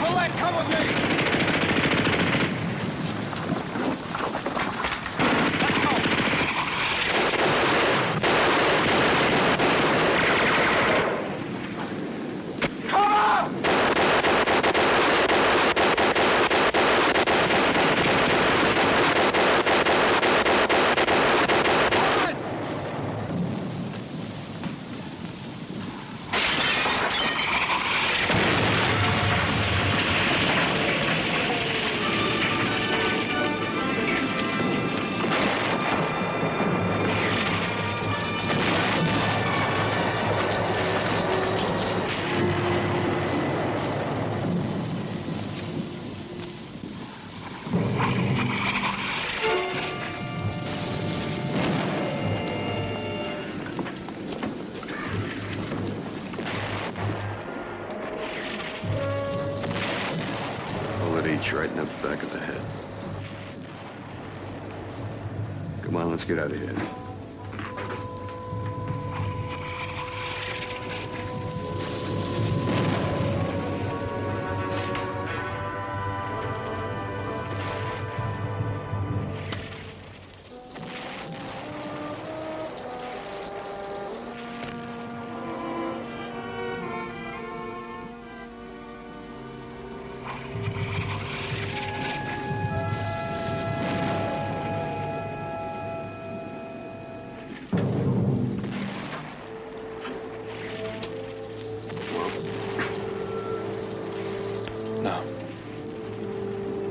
Paulette, come with me! Right in the back of the head. Come on, let's get out of here.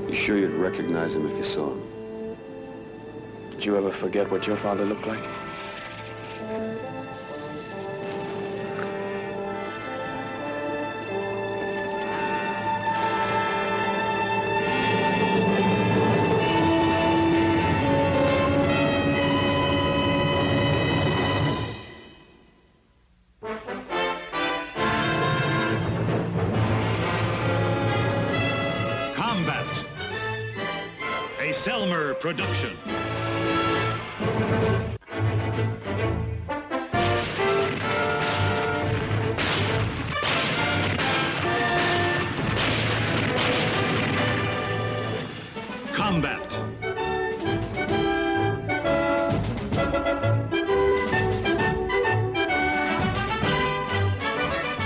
You sure you'd recognize him if you saw him? Did you ever forget what your father looked like? Selmer production. Combat.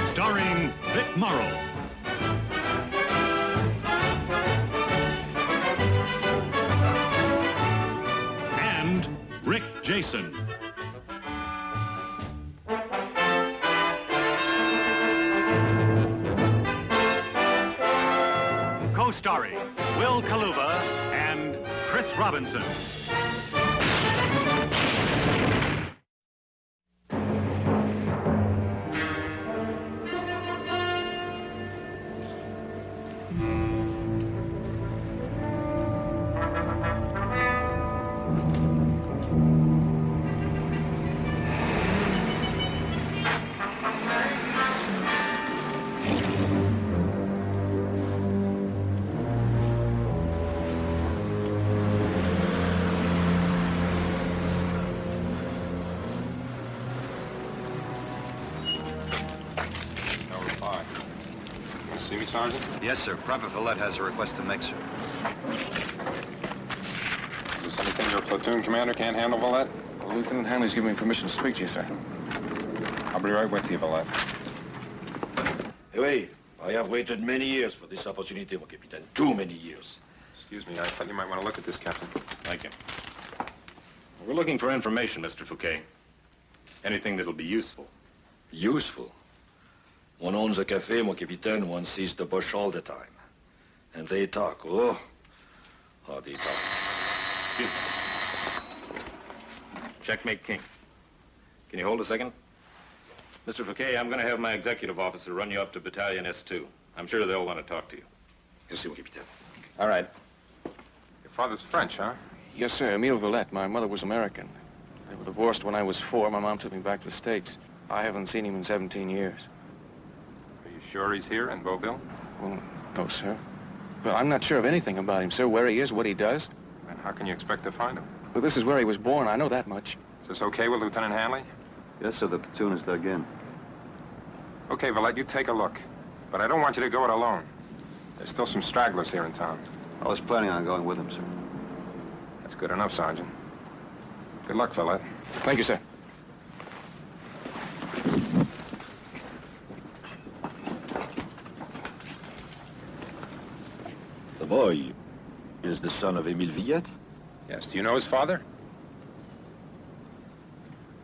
Starring Vic Morrow. Rick Jason. Co-starring Will Kaluva and Chris Robinson. See me, Sergeant? Yes, sir. Private Villette has a request to make, sir. Is this anything your platoon commander can't handle, Villette? Well, Lieutenant Hanley's given me permission to speak to you, sir. I'll be right with you, Villette. Hey, I have waited many years for this opportunity, mon capitaine. Too many years. Excuse me, I thought you might want to look at this, Captain. Thank you. We're looking for information, Mr. Fouquet. Anything that'll be useful. Useful? One owns a cafe, mon capitaine. One sees the bush all the time. And they talk. Oh, how they talk. Excuse me. Checkmate king. Can you hold a second? Mr. Fouquet, I'm going to have my executive officer run you up to Battalion S2. I'm sure they'll want to talk to you. Yes, sir, mon capitaine. All right. Your father's French, huh? Yes, sir. Emile Villette. My mother was American. They were divorced when I was 4. My mom took me back to the States. I haven't seen him in 17 years. Are you sure he's here in Beauville? Well, no, sir. Well, I'm not sure of anything about him, sir. Where he is, what he does. Then how can you expect to find him? Well, this is where he was born. I know that much. Is this okay with Lieutenant Hanley? Yes, sir. The platoon is dug in. Okay, Villette, you take a look. But I don't want you to go it alone. There's still some stragglers here in town. I was planning on going with him, sir. That's good enough, Sergeant. Good luck, Villette. Thank you, sir. The boy is the son of Emile Villette. Yes, do you know his father?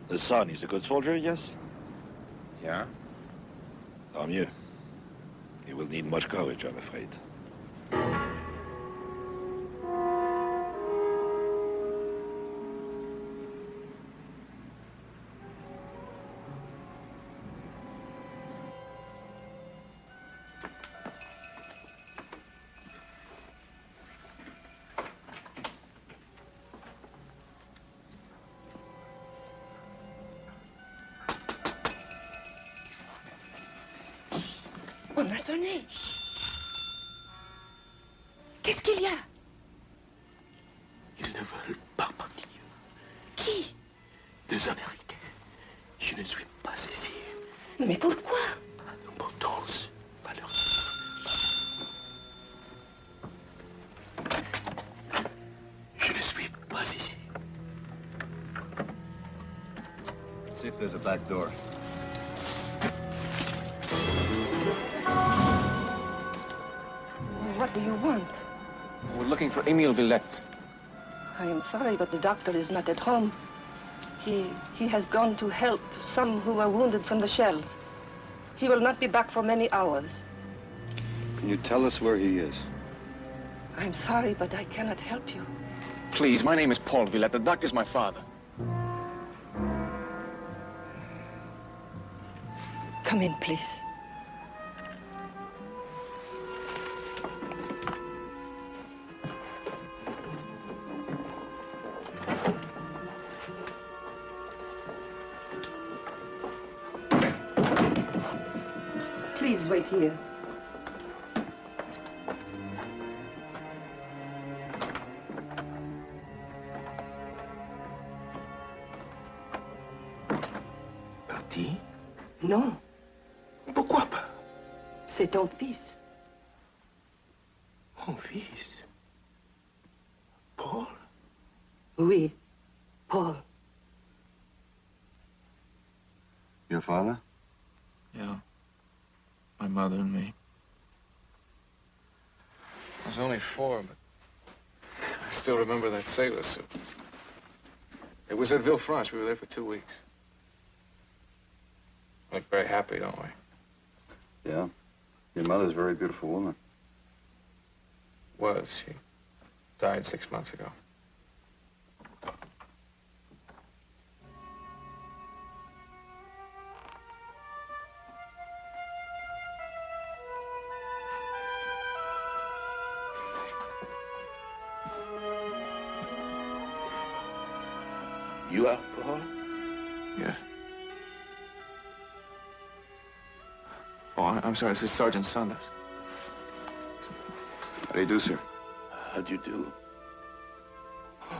The son is a good soldier, yes? Yeah. Tant mieux. He will need much courage, I'm afraid. On a sonné. Qu'est-ce qu'il y a? Ils ne veulent pas partir. Qui? Des Américains. Je ne suis pas ici. Mais pourquoi? Pas d'importance. Pas leur... Je ne suis pas ici. Let's see if there's a back door. What do you want? We're looking for Emile Villette. I am sorry, but the doctor is not at home. He has gone to help some who were wounded from the shells. He will not be back for many hours. Can you tell us where he is? I'm sorry, but I cannot help you. Please, my name is Paul Villette. The doctor's my father. Come in, please. Please wait here. Parti? Non, Pourquoi pas? c'est ton fils. Mon fils. Paul? Oui, Paul. Your father? Yeah. My mother and me. I was only 4, but I still remember that sailor suit. It was at Villefranche. We were there for 2 weeks. We look very happy, don't we? Yeah. Your mother's a very beautiful woman. Was. She died 6 months ago. You are Paul? Yes. Oh, I'm sorry. This is Sergeant Saunders. How do you do, sir? How do you do?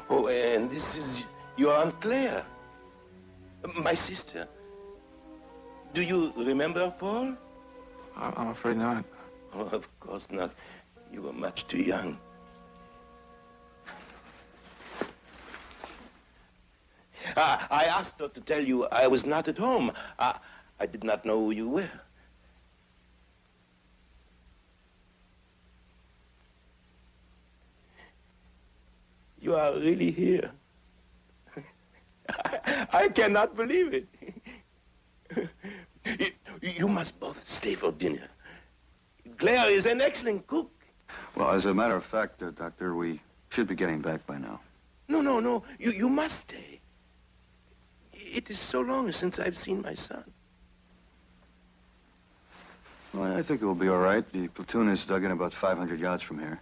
Oh, and this is your Aunt Claire. My sister. Do you remember Paul? I'm afraid not. Oh, of course not. You were much too young. I asked her to tell you I was not at home. I did not know who you were. You are really here. I cannot believe it. You must both stay for dinner. Claire is an excellent cook. Well, as a matter of fact, Doctor, we should be getting back by now. No. You must stay. It is so long since I've seen my son. Well, I think it will be all right. The platoon is dug in about 500 yards from here.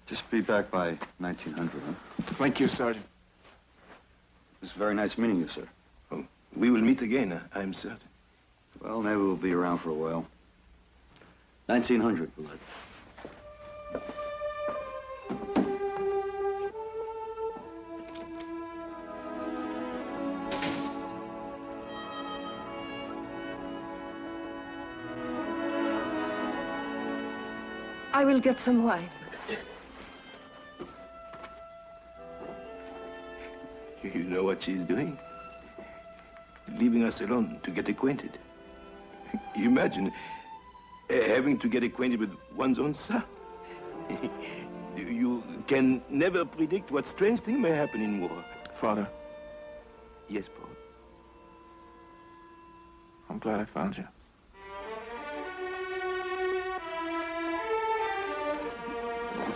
Just be back by 1900, huh? Thank you, Sergeant. It's very nice meeting you, sir. Oh, we will meet again, I'm certain. Well, maybe we'll be around for a while. 1900, Villette. I will get some wine. You know what she's doing? Leaving us alone to get acquainted. Imagine having to get acquainted with one's own son. You can never predict what strange thing may happen in war. Father, Yes, Paul. I'm glad I found you.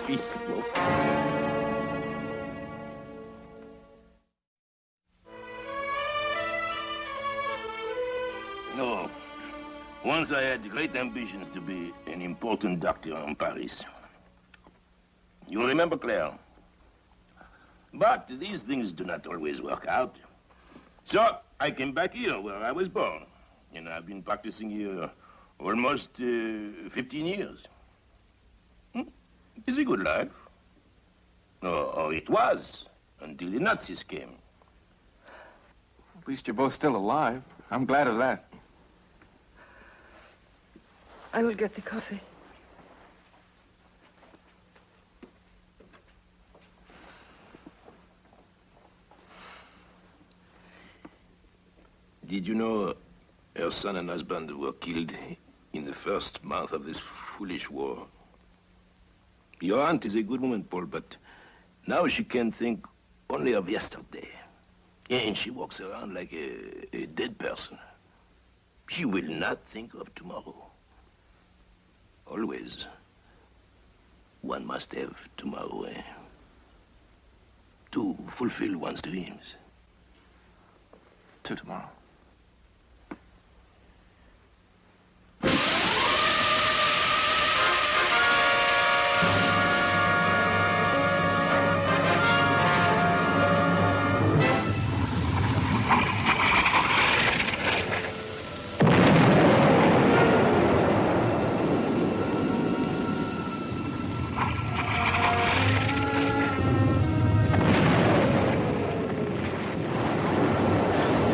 Peace. No. Once I had great ambitions to be an important doctor in Paris. You remember, Claire? But these things do not always work out. So I came back here where I was born. And I've been practicing here almost 15 years. It's a good life. Or it was, until the Nazis came. At least you're both still alive. I'm glad of that. I will get the coffee. Did you know her son and husband were killed in the first month of this foolish war? Your aunt is a good woman, Paul, but now she can think only of yesterday. And she walks around like a dead person. She will not think of tomorrow. Always, one must have tomorrow, to fulfill one's dreams. To tomorrow.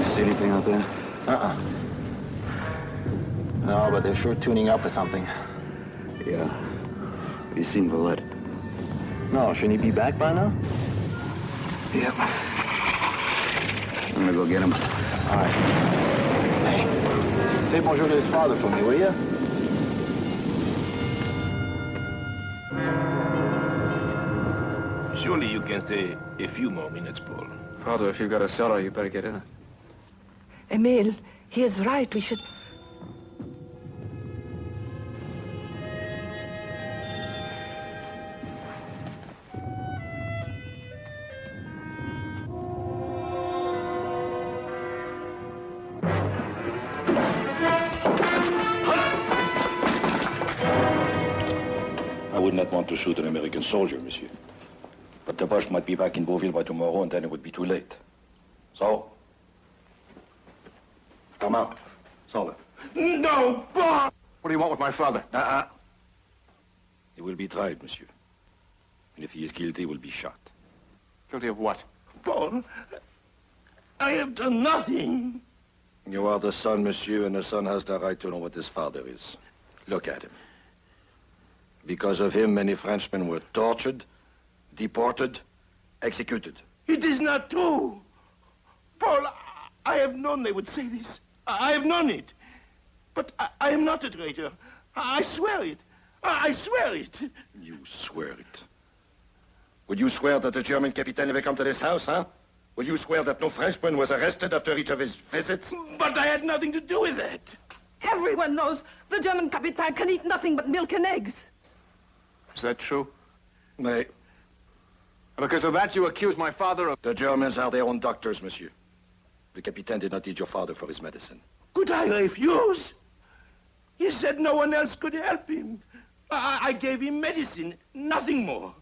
See anything out there? No, but they're sure tuning up for something. Yeah. Have you seen Villette? No, shouldn't he be back by now? Yep. I'm gonna go get him. All right. Hey, say bonjour to his father for me, will you? Surely you can stay a few more minutes, Paul. Father, if you've got a cellar, you better get in it. Emile, he is right. We should... I would not want to shoot an American soldier, monsieur. But the Boche might be back in Beauville by tomorrow, and then it would be too late. So? Come out. Solve it. No, Paul! What do you want with my father? He will be tried, monsieur. And if he is guilty, he will be shot. Guilty of what? Paul, I have done nothing. You are the son, monsieur, and the son has the right to know what his father is. Look at him. Because of him, many Frenchmen were tortured, deported, executed. It is not true. Paul, I have known they would say this. I have known it. But I am not a traitor. I swear it. I swear it. You swear it. Would you swear that the German captain never come to this house, huh? Will you swear that no Frenchman was arrested after each of his visits? But I had nothing to do with that. Everyone knows the German Capitan can eat nothing but milk and eggs. Is that true? Nay. Because of that, you accuse my father of... The Germans are their own doctors, monsieur. The captain did not need your father for his medicine. Could I refuse? He said no one else could help him. I gave him medicine, nothing more.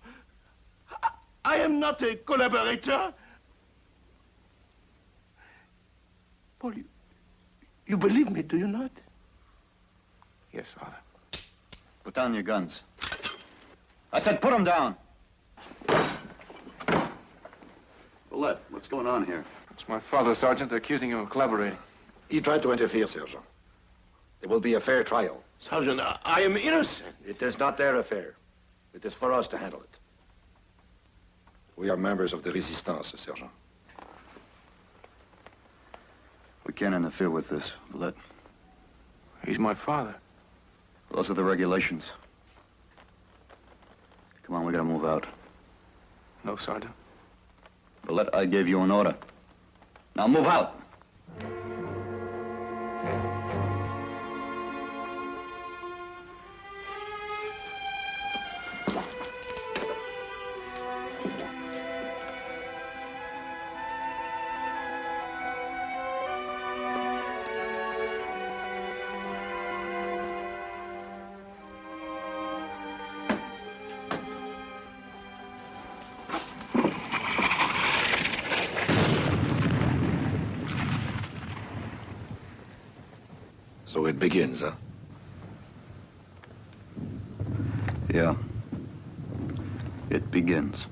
I am not a collaborator. Paul, you believe me, do you not? Yes, Father. Put down your guns. I said put them down. Villette, what's going on here? It's my father, Sergeant. They're accusing him of collaborating. He tried to interfere, Sergeant. There will be a fair trial. Sergeant, I am innocent. It is not their affair. It is for us to handle it. We are members of the Resistance, Sergeant. We can't interfere with this, Villette. He's my father. Those are the regulations. Come on, we gotta move out. No, Sergeant. Villette, I gave you an order. Now move out! So it begins, huh? Yeah. It begins.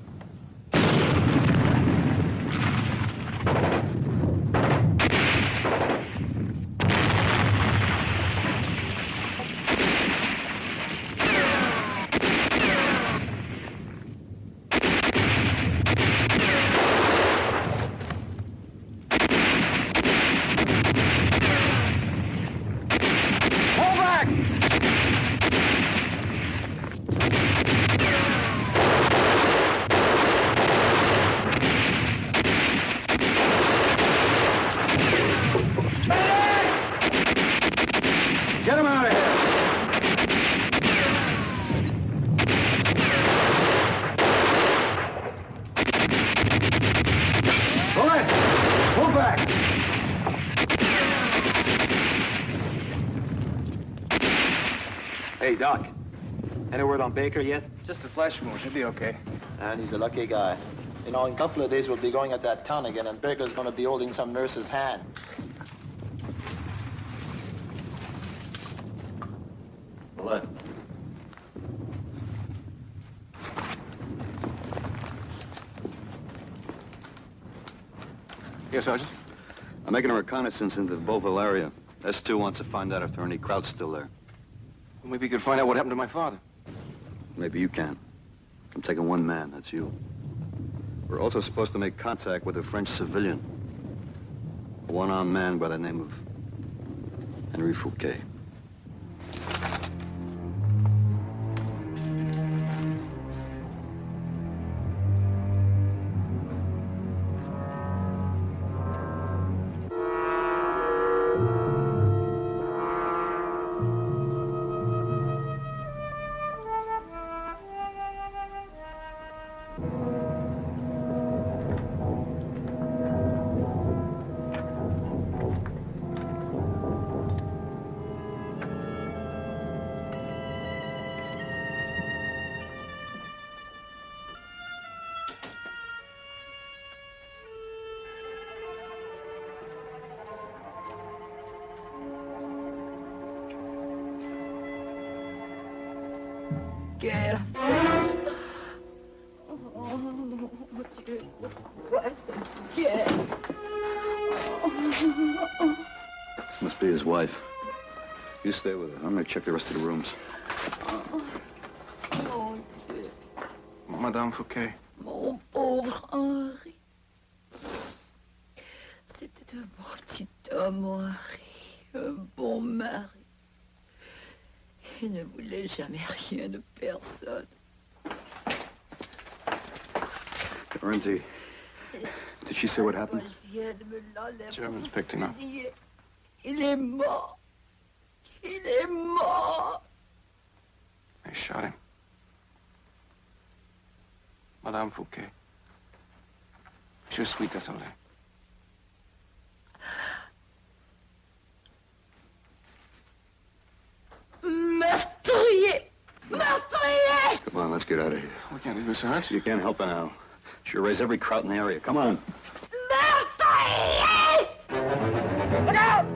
Get him out of here! Bullet! Pull back! Hey, Doc. Any word on Baker yet? Just a flesh wound. He'll be okay. And he's a lucky guy. You know, in a couple of days, we'll be going at that town again, and Baker's going to be holding some nurse's hand. Villette. Yes, Sergeant? I'm making a reconnaissance into the Beauville area. S2 wants to find out if there are any Krauts still there. Well, maybe you could find out what happened to my father. Maybe you can. I'm taking one man, that's you. We're also supposed to make contact with a French civilian. A one-armed man by the name of Henry Fouquet. Quelle force! Oh, mon Dieu, pourquoi cette guerre? This must be his wife. You stay with her. I'm gonna check the rest of the rooms. Mon Dieu, Madame Fouquet. mon pauvre Henri. C'était un bon petit homme, Henri. Un bon mari. Il ne voulait jamais rien de personne. Guarantee. Did she say what happened? Germans picked him up. Il est mort. Il est mort. They shot him. Madame Fouquet. Je suis désolé. Meurtrier! Meurtrier! Come on, let's get out of here. We can't leave her, Sarge. You can't help her now. She'll raise every Kraut in the area. Come on. Meurtrier! Look out!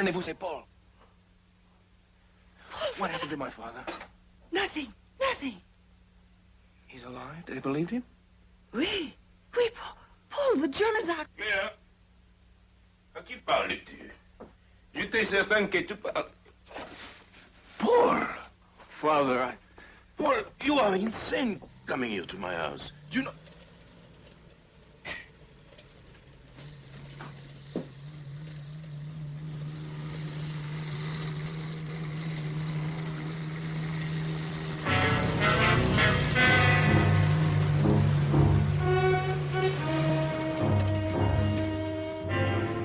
Prenez-vous épaules. What happened to my father? Nothing, nothing. He's alive? They believed him? Oui, oui, Paul, the Germans are... Claire, à qui parles-tu? J'étais certain que tu parles... Paul! Father, Paul, you are insane coming here to my house. Do you know...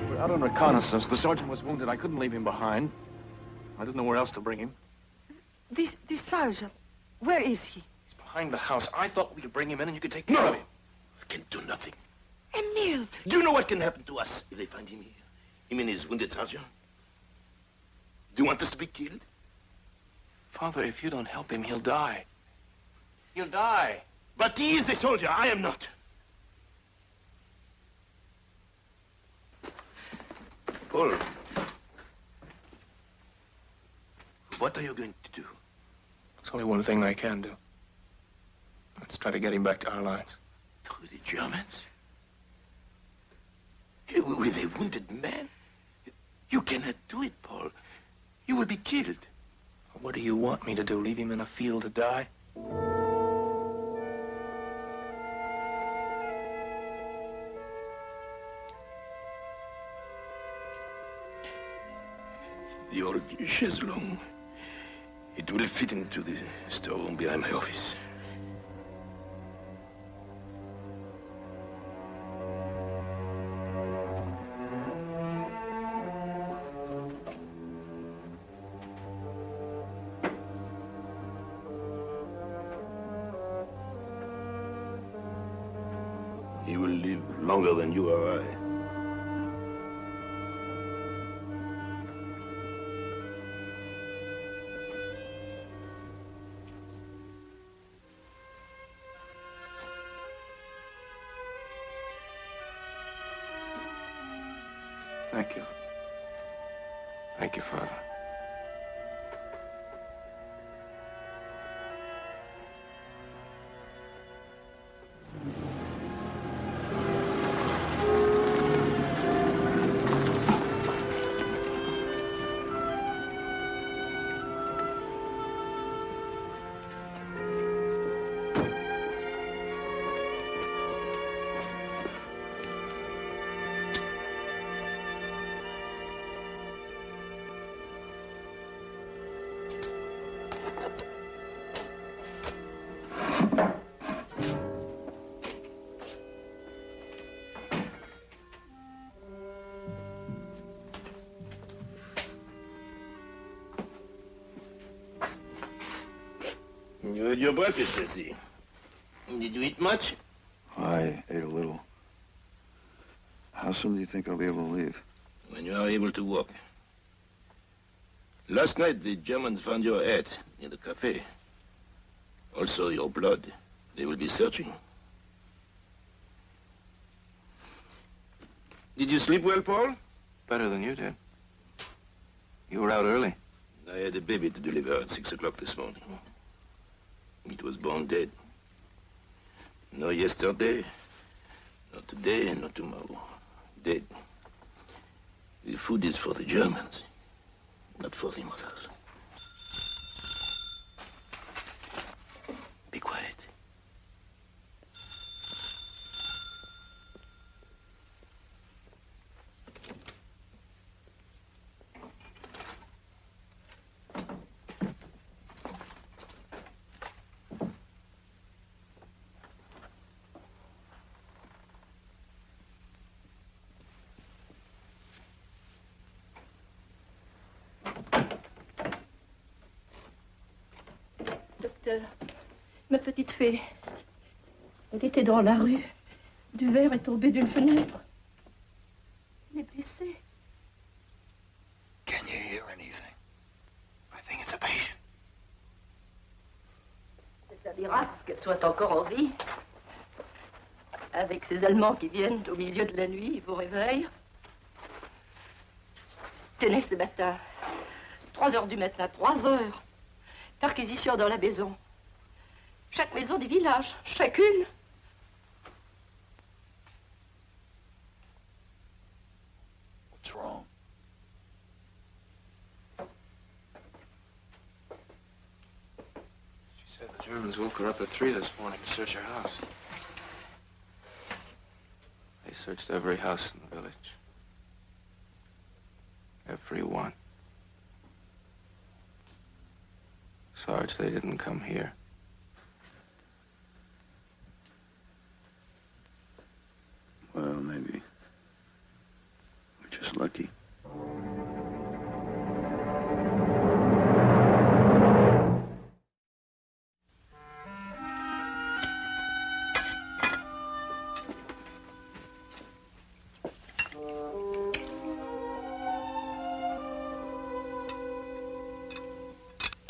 we're out on reconnaissance. The sergeant was wounded. I couldn't leave him behind. I didn't know where else to bring him. This sergeant, where is he? He's behind the house. I thought we could bring him in and you could take care of him. I can do nothing. Emile! Do you know what can happen to us if they find him here? Him and his wounded sergeant? Do you want us to be killed? Father, if you don't help him, he'll die. He'll die. But he is a soldier. I am not. Paul, what are you going to do? There's only one thing I can do. Let's try to get him back to our lines. Through the Germans? With a wounded man? You cannot do it, Paul. You will be killed. What do you want me to do? Leave him in a field to die? The old chaise longue. It will fit into the storeroom behind my office. He will live longer than you or I. Thank you. Thank you, Father. You had your breakfast, I see. Did you eat much? I ate a little. How soon do you think I'll be able to leave? When you are able to walk. Last night, the Germans found your hat near the cafe. Also, your blood. They will be searching. Did you sleep well, Paul? Better than you did. You were out early. I had a baby to deliver at 6 o'clock this morning. It was born dead. No yesterday, not today, not tomorrow. Dead. The food is for the Germans, not for the mothers. Be quiet. Docteur, ma petite fée, elle était dans la rue. Du verre est tombé d'une fenêtre. Elle est blessée. Can you hear anything? I think it's a patient. C'est un miracle qu'elle soit encore en vie. Avec ces Allemands qui viennent au milieu de la nuit, ils vous réveillent. Tenez ces matins. 3 heures du matin, 3 heures. Perquisition dans la maison. Chaque maison des villages, chacune. What's wrong? She said the Germans woke her up at 3 this morning to search her house. They searched every house in the village. Every one. Sarge, they didn't come here. Well, maybe. We're just lucky.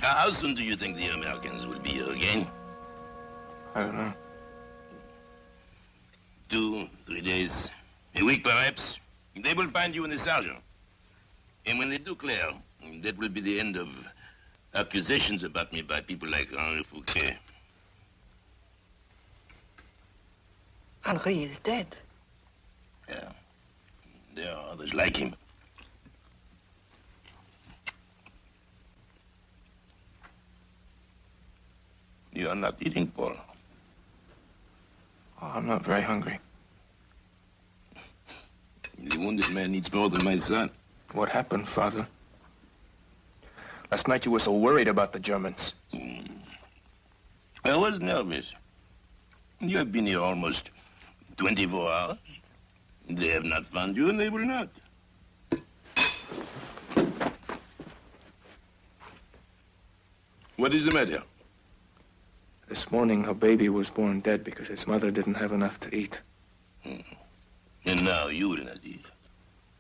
How soon do you think the Americans will be here again? I don't know. 2, 3 days, a week perhaps. They will find you in the sergeant. And when they do, Claire, that will be the end of accusations about me by people like Henri Fouquet. Henri is dead. Yeah. There are others like him. You are not eating, Paul. Oh, I'm not very hungry. The wounded man needs more than my son. What happened, Father? Last night you were so worried about the Germans. I was nervous. You have been here almost 24 hours. They have not found you, and they will not. What is the matter? This morning, a baby was born dead because its mother didn't have enough to eat. And now you will not eat.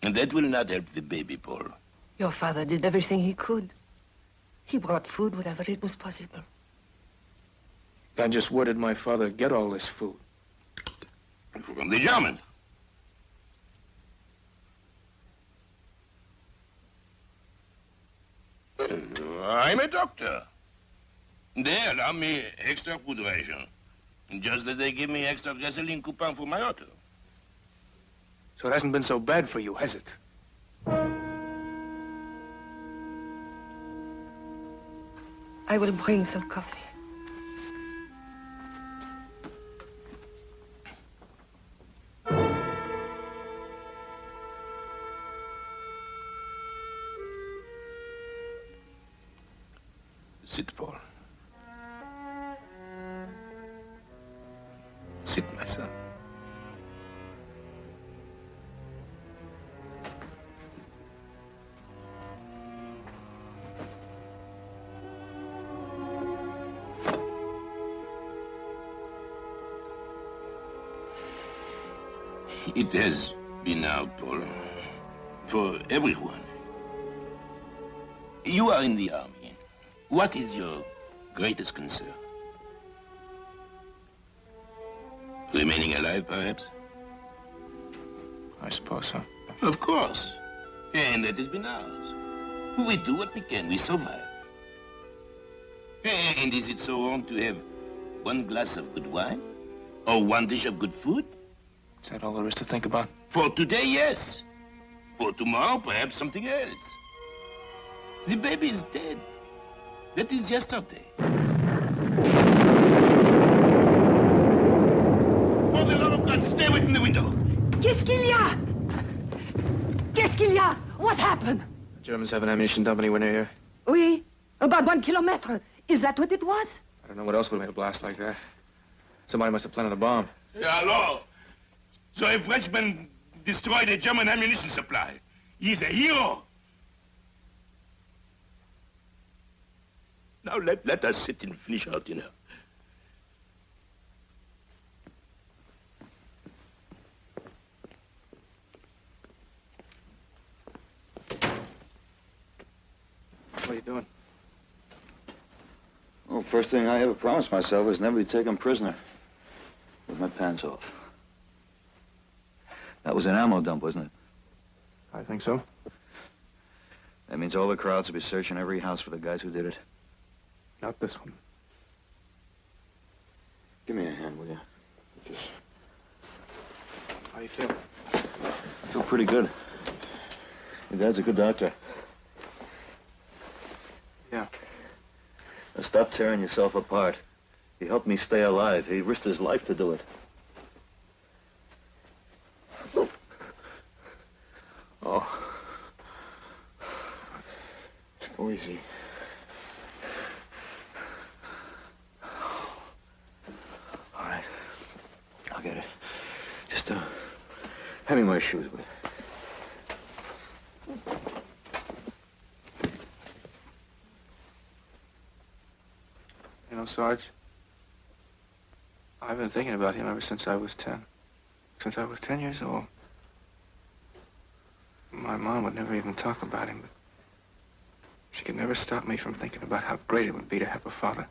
And that will not help the baby, Paul. Your father did everything he could. He brought food whenever it was possible. Then just where did my father get all this food? From the Germans. I'm a doctor. They allow me extra food ration, just as they give me extra gasoline coupon for my auto. So it hasn't been so bad for you, has it? I will bring some coffee. Sit, Paul. Sit, my son. It has been out, Paul, for everyone. You are in the army. What is your greatest concern? Remaining alive, perhaps? I suppose so. Of course. And that has been ours. We do what we can. We survive. And is it so wrong to have one glass of good wine? Or one dish of good food? Is that all there is to think about? For today, yes. For tomorrow, perhaps something else. The baby is dead. That is yesterday. For the love of God, stay away from the window. Qu'est-ce qu'il y a? Qu'est-ce qu'il y a? What happened? The Germans have an ammunition dump anywhere near here? Oui, about 1 kilometer. Is that what it was? I don't know what else would have made a blast like that. Somebody must have planted a bomb. Hello. So a Frenchman destroyed a German ammunition supply. He's a hero. Now let us sit and finish our dinner. What are you doing? Well, first thing I ever promised myself was never be taken prisoner with my pants off. That was an ammo dump, wasn't it? I think so. That means all the crowds will be searching every house for the guys who did it. Not this one. Give me a hand, will you? Just... How do you feel? I feel pretty good. Your dad's a good doctor. Yeah. Now stop tearing yourself apart. He helped me stay alive. He risked his life to do it. Oh. Go easy. All right. I'll get it. Just, hand me my shoes, will you? You know, Sarge, I've been thinking about him ever since I was 10. Since I was 10 years old. My mom would never even talk about him, but she could never stop me from thinking about how great it would be to have a father.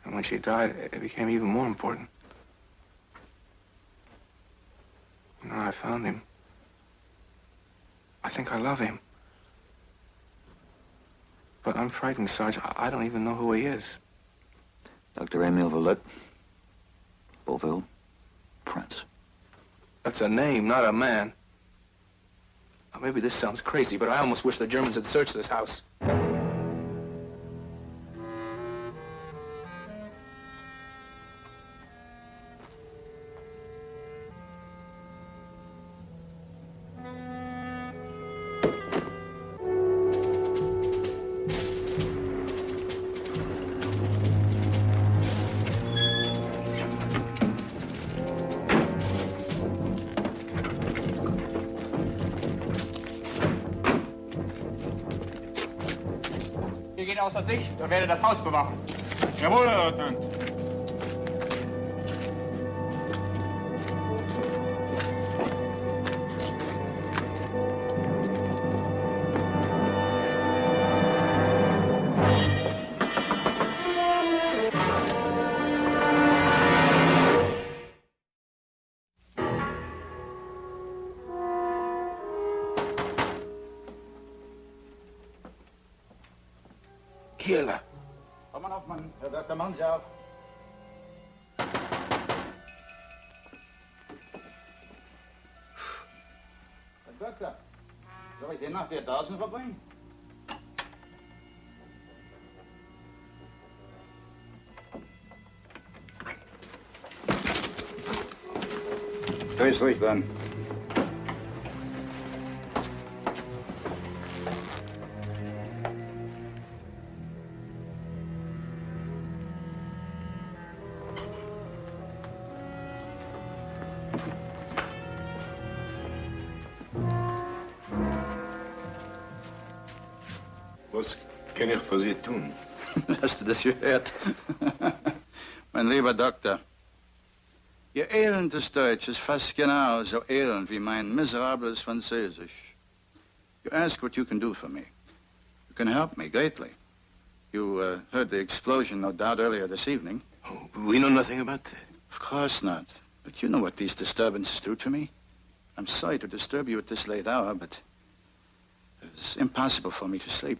And when she died, it became even more important. Now I found him. I think I love him. But I'm frightened, Sarge. I don't even know who he is. Dr. Emile Valette, Beauville, France. That's a name, not a man. Now, maybe this sounds crazy, but I almost wish the Germans had searched this house. Wir gehen außer Sicht und werde das Haus bewachen. Jawohl, Herr Leutnant. Kieler. Komm mal auf, Mann. Herr Doktor, machen Sie auf. Herr Doktor, soll ich die Nacht hier draußen verbringen? Dreh's Licht an. Was kann ich für Sie tun? Hast du das gehört? Mein lieber Doktor, Ihr elendes Deutsch ist fast genau so elend wie mein miserables Französisch. You ask what you can do for me. You can help me greatly. You heard the explosion, no doubt, earlier this evening. Oh, we know nothing about that. Of course not. But you know what these disturbances do to me. I'm sorry to disturb you at this late hour, but it's impossible for me to sleep.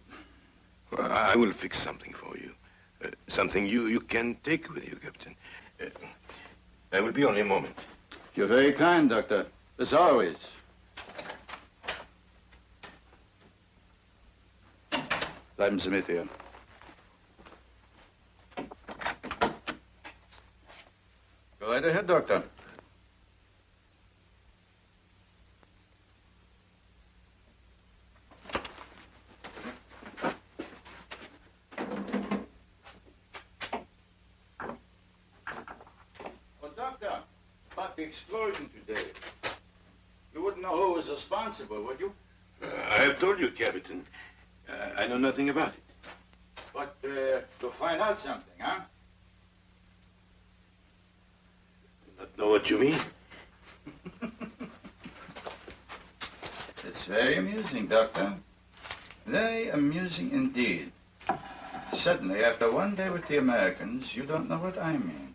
Well, I will fix something for you. Something you can take with you, Captain. I will be only a moment. You're very kind, Doctor. As always. Bleiben Sie mit ihr. Go right ahead, Doctor. The explosion today. You wouldn't know who was responsible, would you? I have told you, Captain. I know nothing about it. But to find out something, huh? Not know what you mean? It's very amusing, Doctor. Very amusing indeed. Suddenly, after one day with the Americans, you don't know what I mean.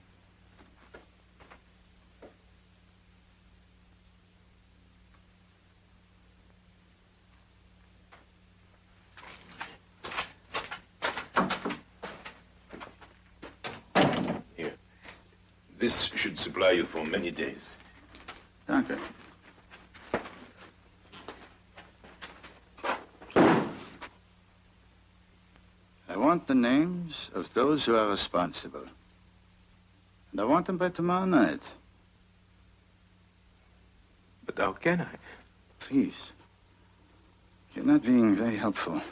This should supply you for many days. Danke. I want the names of those who are responsible. And I want them by tomorrow night. But how can I? Please. You're not being very helpful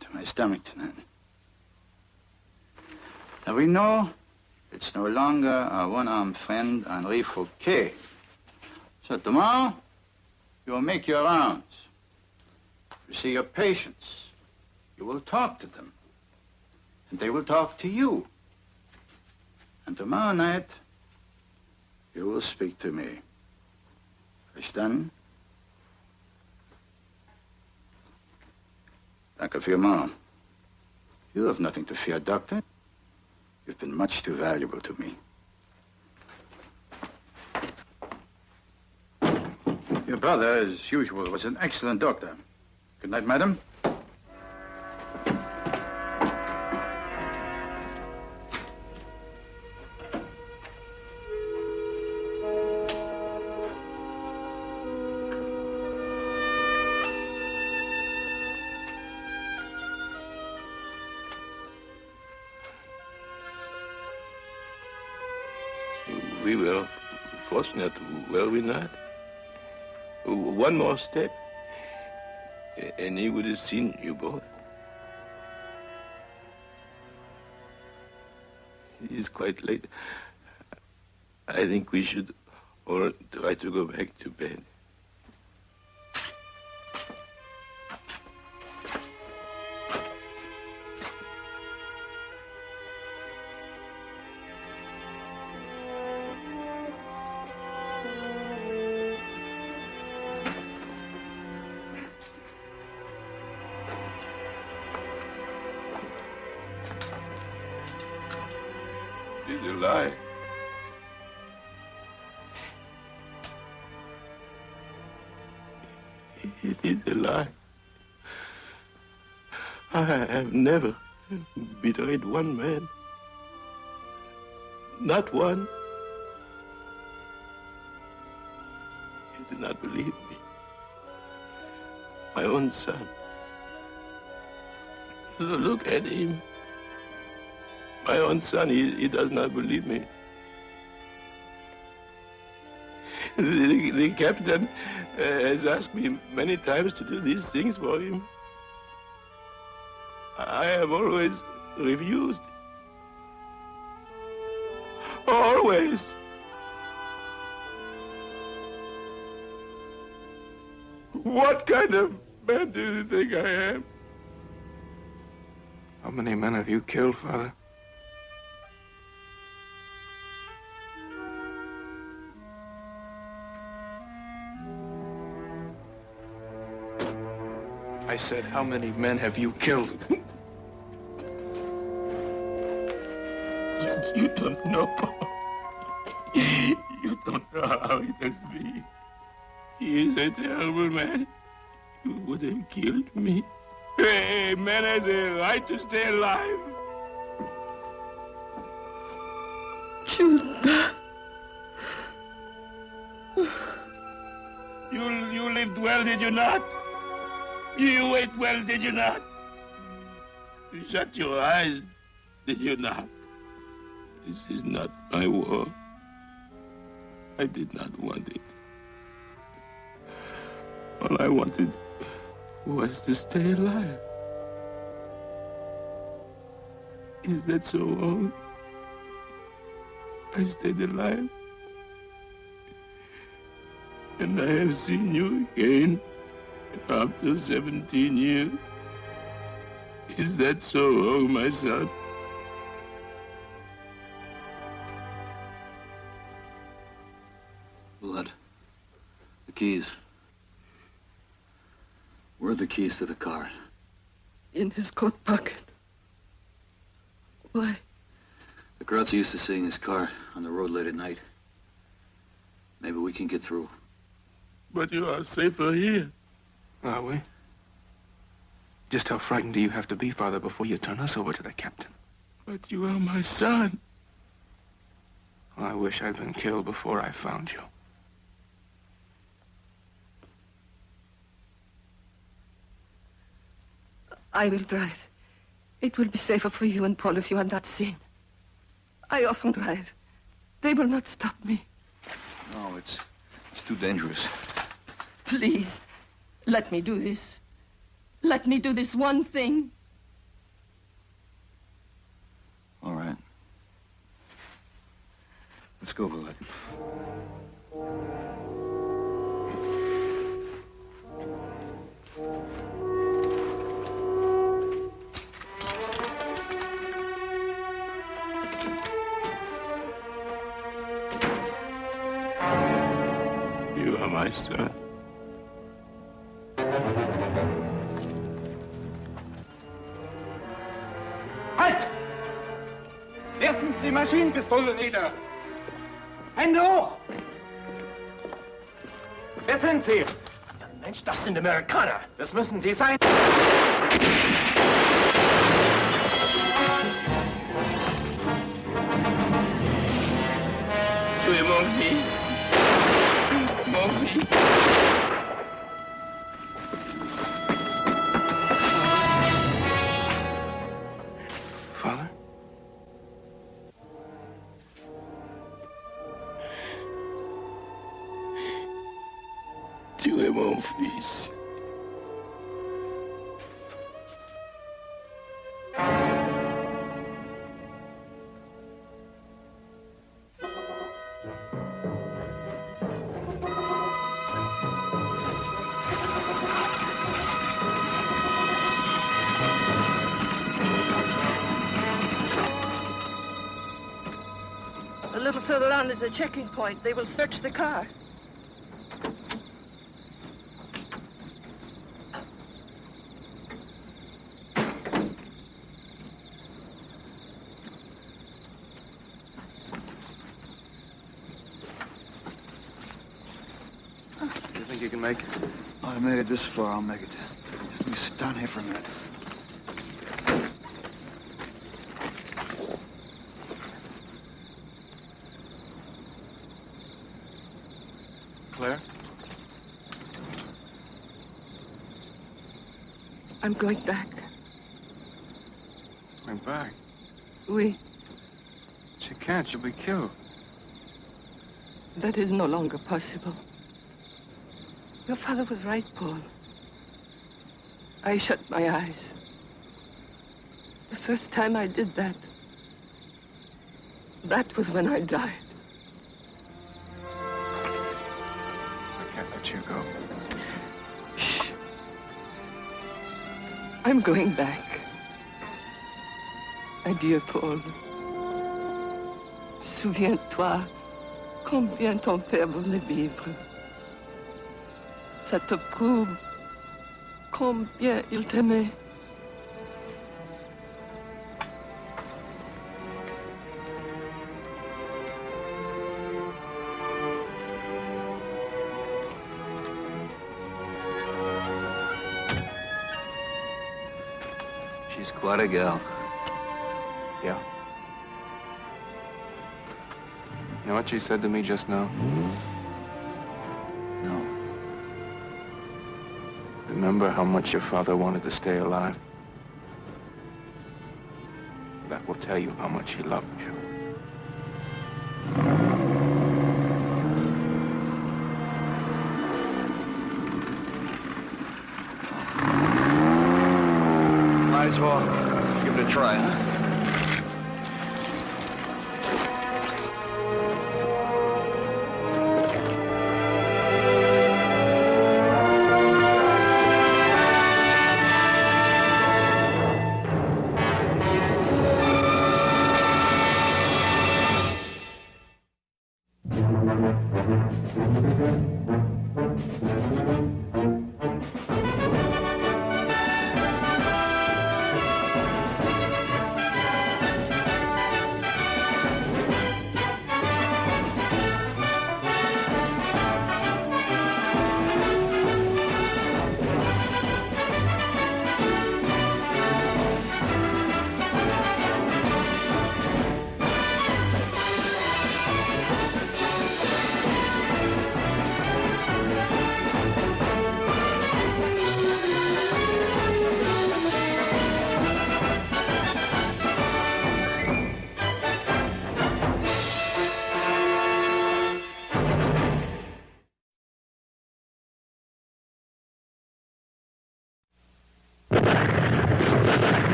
to my stomach tonight. Now we know it's no longer our one-armed friend, Henri Fouquet. So tomorrow, you will make your rounds. You see your patients. You will talk to them. And they will talk to you. And tomorrow night, you will speak to me. Verstanden? Danke vielmals. You have nothing to fear, Doctor. You've been much too valuable to me. Your brother, as usual, was an excellent doctor. Good night, madam. We were fortunate, were we not? One more step, and he would have seen you both. It is quite late. I think we should all try to go back to bed. It's a lie. It is a lie. I have never betrayed one man. Not one. You do not believe me. My own son. Look at him. My own son, he does not believe me. The captain has asked me many times to do these things for him. I have always refused. Always. What kind of man do you think I am? How many men have you killed, Father? I said, how many men have you killed? You don't know. You don't know how it has been. He is a terrible man. He would have killed me. A man has a right to stay alive. Judah. You lived well, did you not? You ate well, did you not? You shut your eyes, did you not? This is not my war. I did not want it. All I wanted was to stay alive. Is that so wrong? I stayed alive. And I have seen you again after 17 years. Is that so wrong, my son? Blood. The keys. Where are the keys to the car? In his coat pocket. Why? The crowds are used to seeing his car on the road late at night. Maybe we can get through. But you are safer here. Are we? Just how frightened do you have to be, Father, before you turn us over to the captain? But you are my son. I wish I'd been killed before I found you. I will drive. It will be safer for you and Paul if you are not seen. I often drive. They will not stop me. No, it's too dangerous. Please, let me do this. Let me do this one thing. All right. Let's go, Valette. You are my son. Halt! Werfen Sie die Maschinenpistole nieder! Hände hoch! Wer sind Sie? Ja, Mensch, das sind Amerikaner. Das müssen Sie sein. Tu es mon fils. Mon fils. Father? Tu es mon fils. A little further on is a checking point. They will search the car. Do you think you can make it? I made it this far. I'll make it. Just let me sit down here for a minute. Claire? I'm going back. Going back? Oui. But you can't. You'll be killed. That is no longer possible. Your father was right, Paul. I shut my eyes. The first time I did that, that was when I died. I can't let you go. Shh. I'm going back. Adieu, Paul. Souviens-toi combien ton père voulait vivre. Ça te prouve combien il t'aimait. She's quite a gal. Yeah. You know what she said to me just now? No. Remember how much your father wanted to stay alive? That will tell you how much he loved you. Might as well give it a try, huh?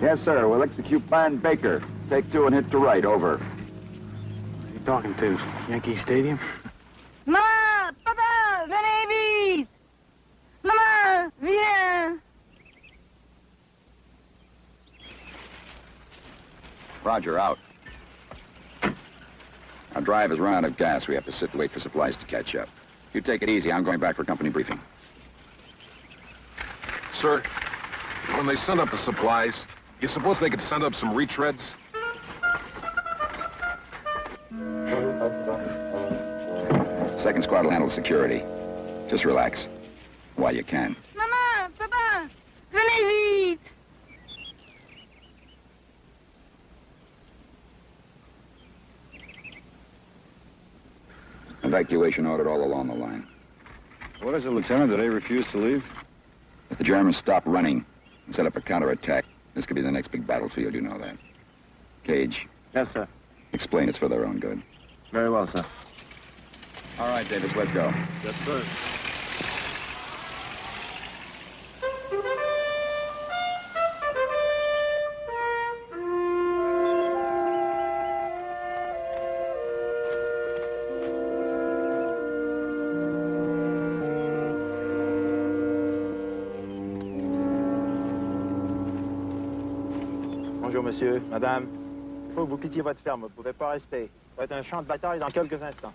Yes, sir. We'll execute Plan Baker. Take 2 and hit to right. Over. Who are you talking to? Yankee Stadium? Maman! Papa! Venez vite! Maman! Viens! Roger, out. Our drive has run out of gas. We have to sit to wait for supplies to catch up. You take it easy. I'm going back for company briefing. Sir, when they send up the supplies, you suppose they could send up some retreads? Second squad will handle security. Just relax while you can. Maman! Papa! Venez vite! Evacuation ordered all along the line. What is it, Lieutenant? Did they refuse to leave? If the Germans stop running and set up a counterattack, this could be the next big battlefield, you know that. Cage. Yes, sir. Explain it's for their own good. Very well, sir. All right, Davis, let's go. Yes, sir. Bonjour, monsieur, madame. Il faut que vous quittiez votre ferme. Vous ne pouvez pas rester. Ça va être un champ de bataille dans quelques instants.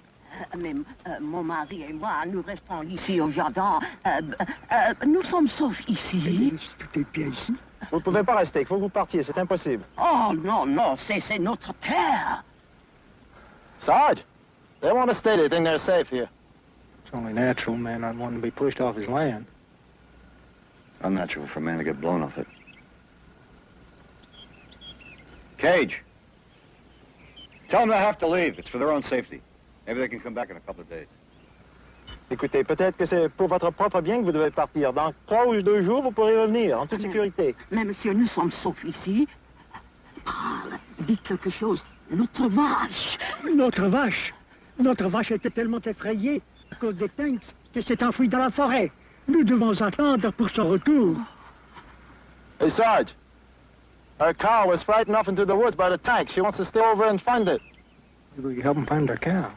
Mais mon mari et moi, nous restons ici au jardin. Nous sommes saufs ici. Tout est bien ici. Vous ne pouvez pas rester. Il faut que vous partiez. C'est impossible. Oh, non, non, c'est notre terre. Sarge, they want to stay. They think they're safe here. It's only natural, man, not wanting to be pushed off his land. Unnatural for a man to get blown off it. Cage! Tell them they have to leave. It's for their own safety. Maybe they can come back in a couple of days. Écoutez, peut-être que c'est pour votre propre bien que vous devez partir. Dans 3 ou 2 jours, vous pourrez revenir en toute sécurité. Mais monsieur, nous sommes saufs ici. Parle, dites quelque chose. Notre vache. Notre vache. Notre vache était tellement effrayée à cause des tanks qu'elle s'est enfouie dans la forêt. Nous devons attendre pour son retour. Hey, Sarge. Her cow was frightened off into the woods by the tank. She wants to stay over and find it. We can help him find our cow.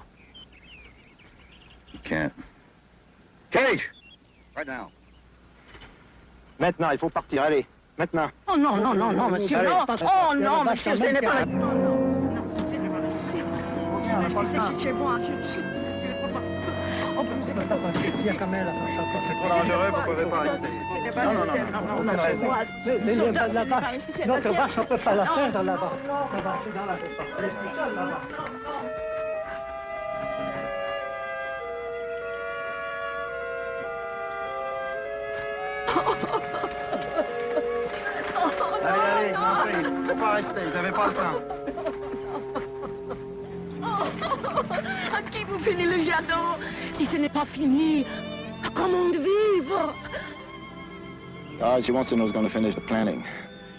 You can't. Cage! Right now. Maintenant, il faut partir. Allez, maintenant. Oh non, non, non, non, monsieur, Allez, non. Oh non, monsieur, ce n'est pas... C'est chez moi. Viens, Kamel. C'est trop dangereux, vous ne pouvez pas rester. Non, non, non, non, mais notre vache, on ne peut pas la faire là-bas. La vache est dans la rue. Elle est seule là-bas. Allez, montez. Il ne faut pas rester, vous n'avez pas le temps. À qui vous finit le jardin? Si ce n'est pas fini, comment vivre? She wants to know who's going to finish the planting.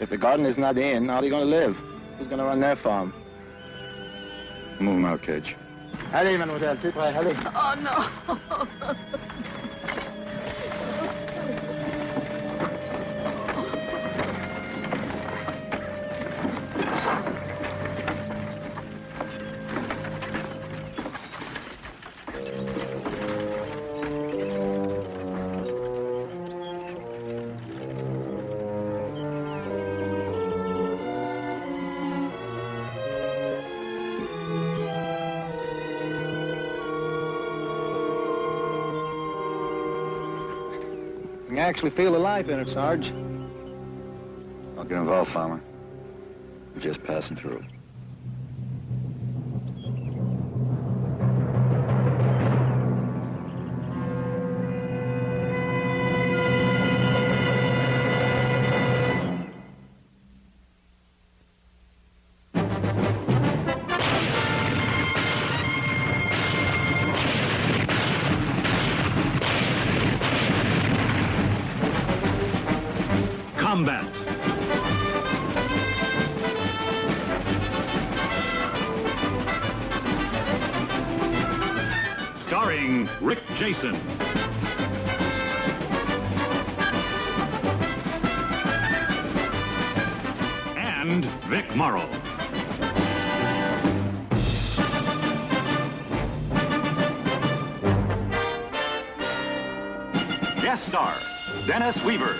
If the garden is not in, how are they going to live? Who's going to run their farm? Move them out, Cage. Allez, mademoiselle, c'est prêt, allez. Oh non. You can actually feel the life in it, Sarge. Don't get involved, Farmer. We're just passing through. Combat. Starring Rick Jason. and Vic Morrow. Guest star, Dennis Weaver.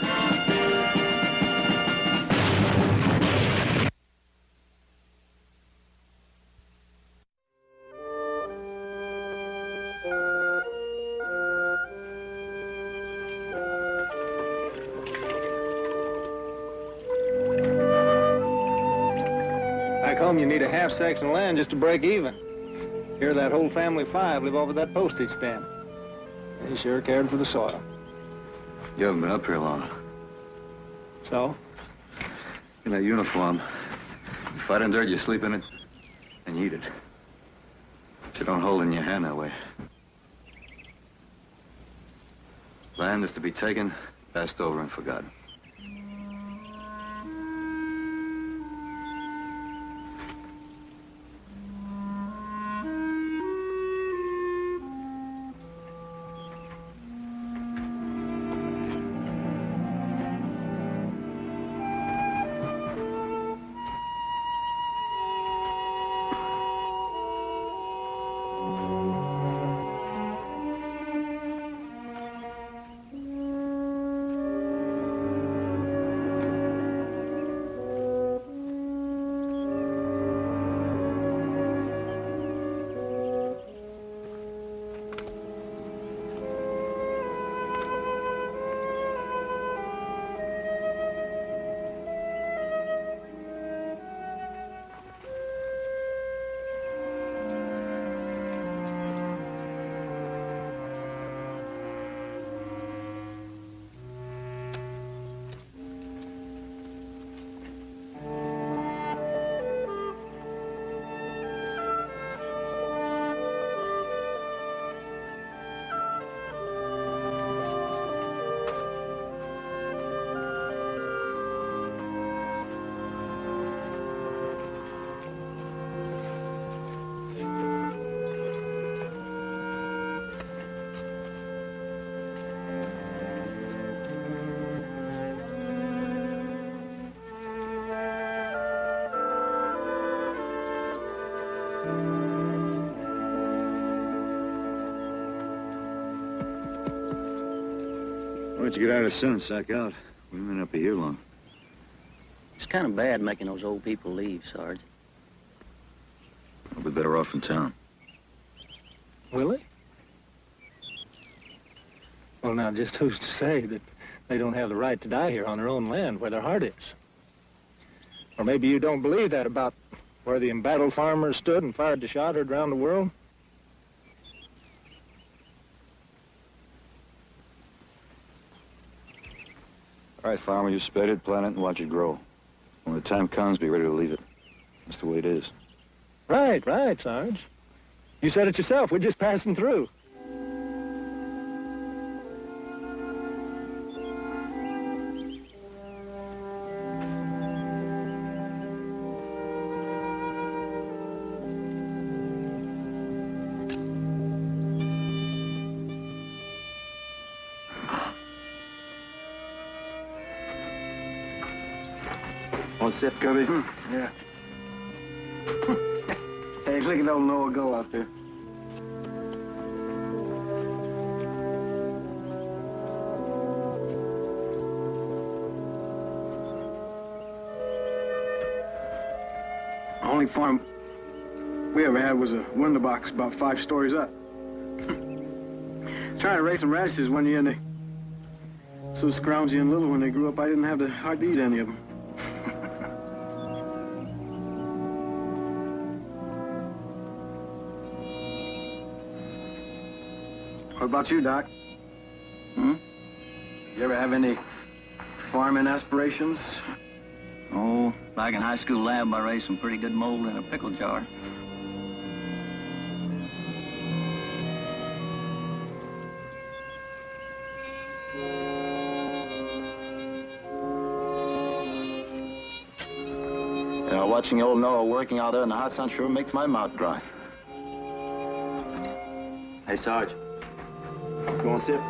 Back home, you need a half section of land just to break even. Here, that whole family of 5 live off of that postage stamp. They sure cared for the soil. You haven't been up here long. So? In that uniform, you fight in dirt, you sleep in it, and you eat it. But you don't hold it in your hand that way. Land is to be taken, passed over, and forgotten. Why don't you get out as soon and sack out? We may not be here long. It's kind of bad making those old people leave, Sarge. We'll be better off in town. Will they? Well, now, just who's to say that they don't have the right to die here on their own land where their heart is? Or maybe you don't believe that about where the embattled farmers stood and fired the shot heard around the world? All right, farmer, you spade it, plant it, and watch it grow. When the time comes, be ready to leave it. That's the way it is. Right, Sarge. You said it yourself. We're just passing through. Want to sip, Cubby? Yeah. Hey, look at old Noah go out there. The only farm we ever had was a window box about 5 stories up. Trying to raise some radishes one year, and they so scroungy and little when they grew up, I didn't have the heart to eat any of them. What about you, Doc? You ever have any farming aspirations? Oh, back in high school lab, I raised some pretty good mold in a pickle jar. Watching old Noah working out there in the hot sun sure makes my mouth dry. Hey, Sarge. You want a sip?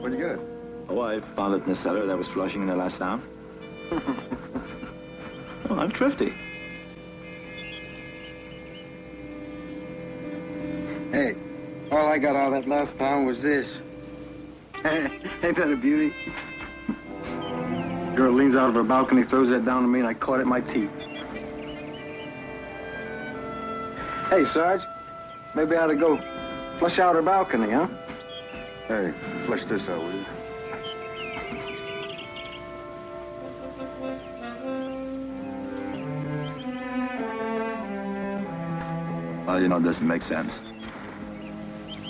Where'd you get it? Oh, I found it in the cellar that was flushing in the last town. Oh, I'm thrifty. Hey, all I got out of that last town was this. Ain't that a beauty? Girl leans out of her balcony, throws that down to me, and I caught it in my teeth. Hey, Sarge, maybe I ought to go flush out her balcony, huh? Hey, flush this out, will you? Well, you know, it doesn't make sense.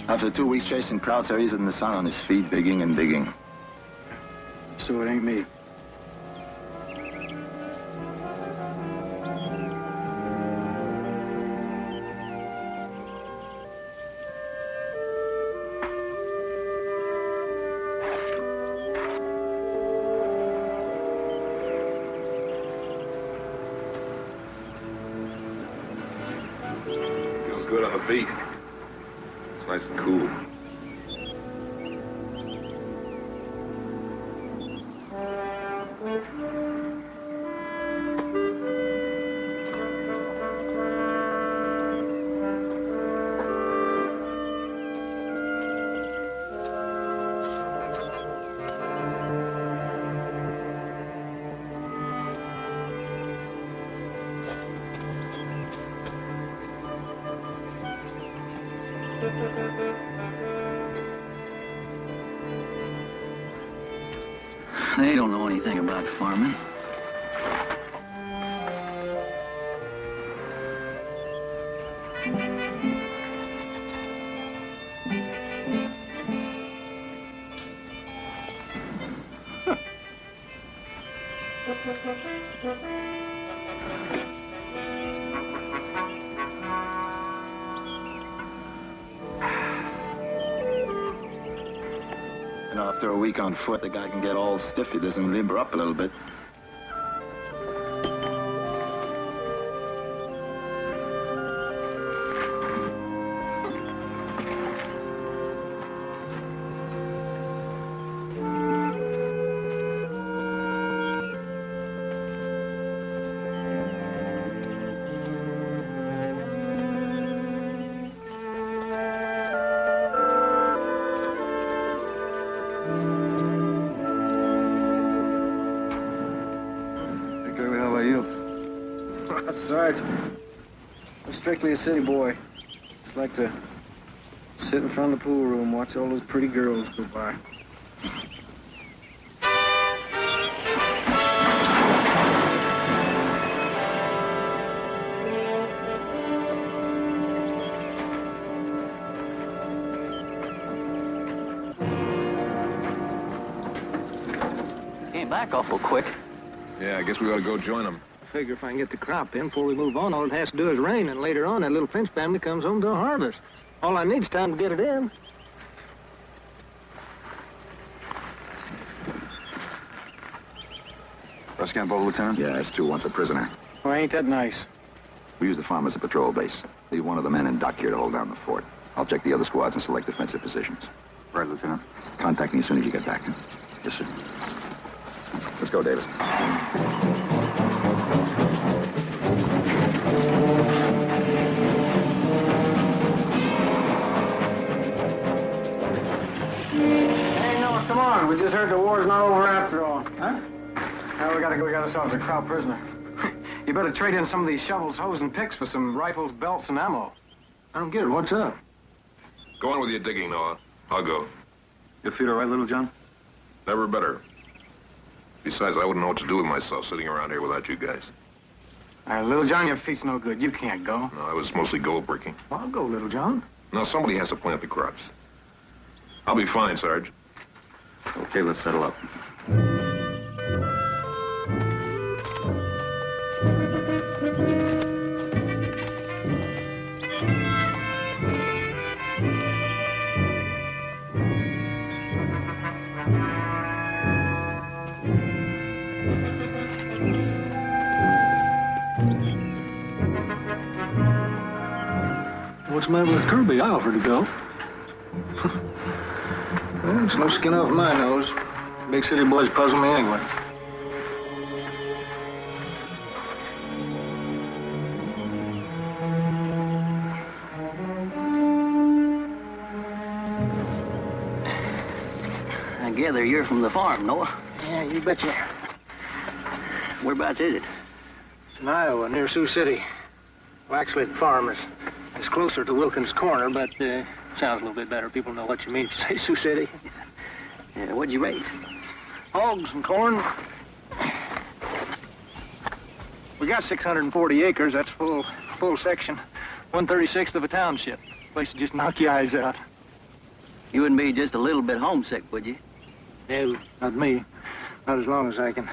After 2 weeks chasing Krautzer, he's in the sun on his feet, digging and digging. So it ain't me. Feels good on the feet. It's nice and cool. They don't know anything about farming. You know, after a week on foot, the guy can get all stiff. He doesn't limber up a little bit. Kirby, how about you? Sarge, I'm strictly a city boy. Just like to sit in front of the pool room, watch all those pretty girls go by. Came back awful quick. Yeah, I guess we ought to go join them. I figure if I can get the crop in before we move on, all it has to do is rain, and later on, that little Finch family comes home to a harvest. All I need is time to get it in. Rush Camp over, Lieutenant? Yeah, S2 wants a prisoner. Well, ain't that nice? We use the farm as a patrol base. Leave one of the men in dock here to hold down the fort. I'll check the other squads and select defensive positions. Right, Lieutenant. Contact me as soon as you get back. Yes, sir. Let's go, Davis. Hey, no, come on. We just heard the war's not over after all. Huh? Now we got ourselves a crowd prisoner. You better trade in some of these shovels, hoes, and picks for some rifles, belts, and ammo. I don't get it. What's up? Go on with your digging, Noah. I'll go. Your feet all right, Little John? Never better. Besides, I wouldn't know what to do with myself sitting around here without you guys. Little John, your feet's no good. You can't go. No, I was mostly gold breaking. Well, I'll go, Little John. Now, somebody has to plant the crops. I'll be fine, Sarge. Okay, let's settle up. What's the matter with Kirby? I offered to go. Well, it's no skin off my nose. Big city boys puzzle me anyway. I gather you're from the farm, Noah. Yeah, you betcha. Whereabouts is it? It's in Iowa, near Sioux City. Well, actually, the farm is closer to Wilkins Corner, but sounds a little bit better. People know what you mean if you say Sioux City. Yeah, what'd you raise? Hogs and corn. We got 640 acres. That's full section. 1/36th of a township. Place to just knock your eyes out. You wouldn't be just a little bit homesick, would you? No, not me. Not as long as I can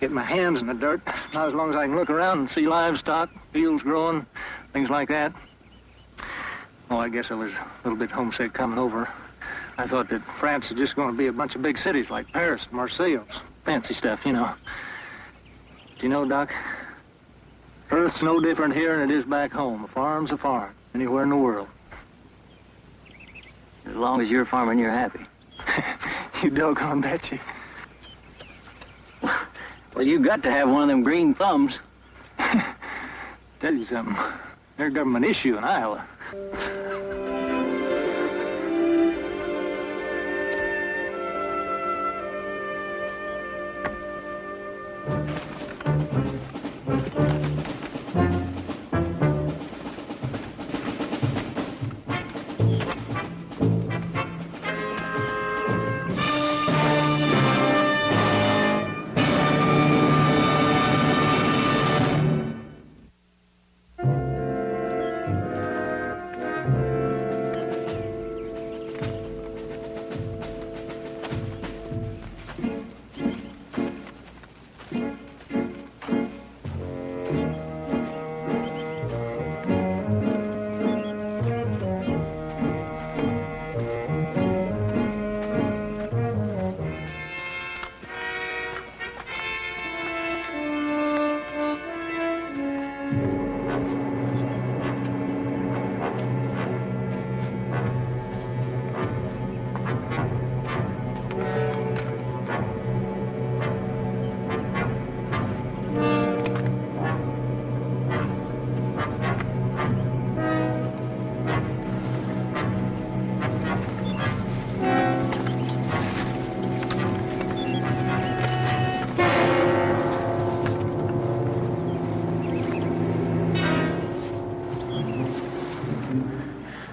get my hands in the dirt. Not as long as I can look around and see livestock, fields growing, things like that. Oh, I guess I was a little bit homesick coming over. I thought that France was just going to be a bunch of big cities like Paris, Marseille, fancy stuff, you know. But you know, Doc, Earth's no different here than it is back home. A farm's a farm, anywhere in the world. As long as you're farming, you're happy. You doggone betcha. Well, you got to have one of them green thumbs. Tell you something. They're a government issue in Iowa.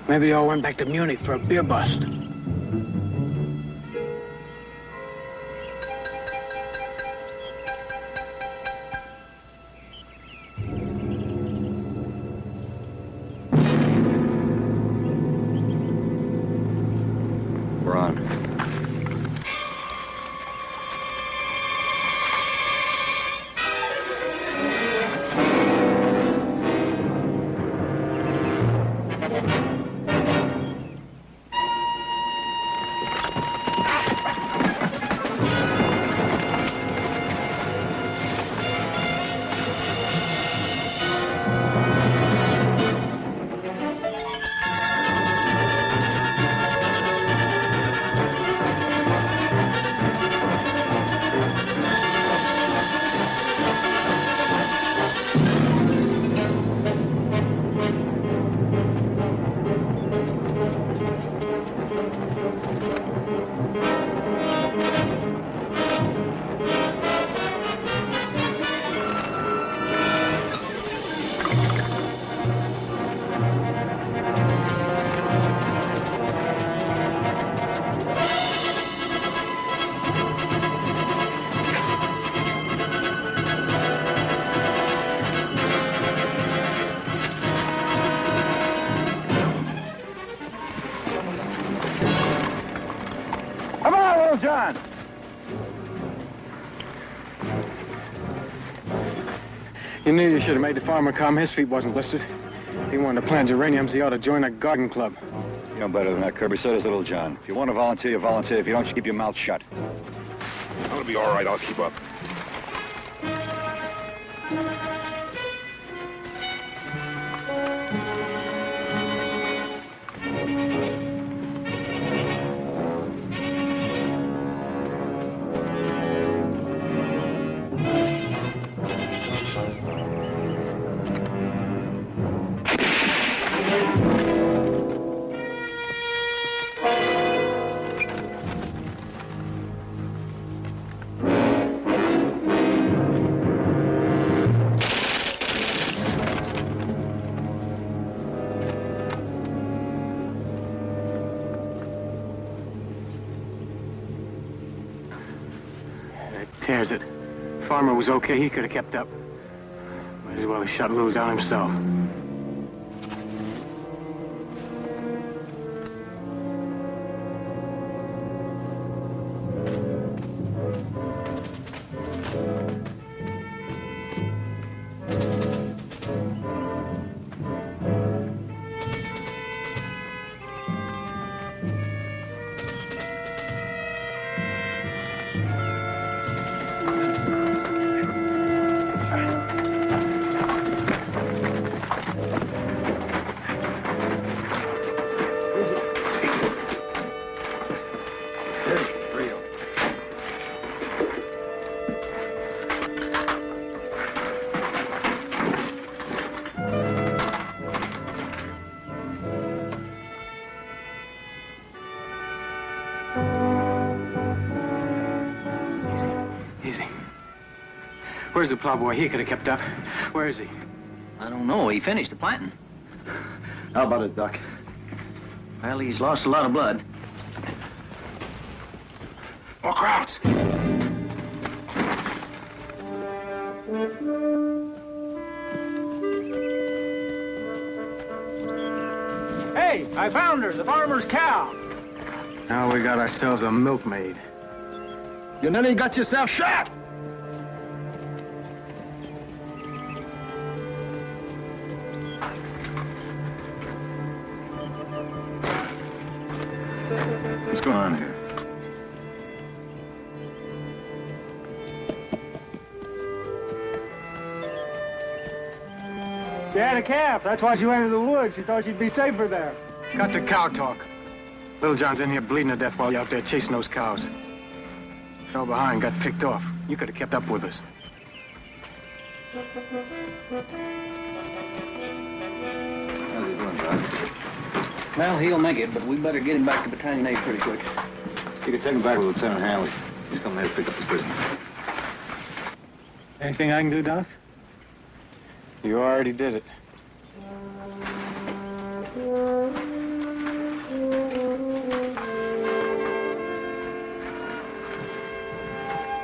Maybe they all went back to Munich for a beer bust. We're on. John! You knew you should have made the farmer come. His feet wasn't blistered. If he wanted to plant geraniums, he ought to join a garden club. You know better than that, Kirby. So does Little John. If you want to volunteer, you volunteer. If you don't, you keep your mouth shut. I'm gonna be all right. I'll keep up. tears it. Farmer was okay. He could have kept up. Might as well have shot Lil John himself. Where's the plowboy? He could have kept up. Where is he? I don't know. He finished the planting. How about it, Doc? Well, he's lost a lot of blood. More crowds! Hey, I found her, the farmer's cow. Now we got ourselves a milkmaid. You nearly got yourself shot. What's going on here? She had a calf. That's why she went into the woods. She thought she'd be safer there. Cut the cow talk. Little John's in here bleeding to death while you're out there chasing those cows. Fell behind, got picked off. You could have kept up with us. How's he doing, Doc? Well, he'll make it, but we better get him back to Battalion A pretty quick. You can take him back with Lieutenant Hanley. He's coming here to pick up the prisoner. Anything I can do, Doc? You already did it.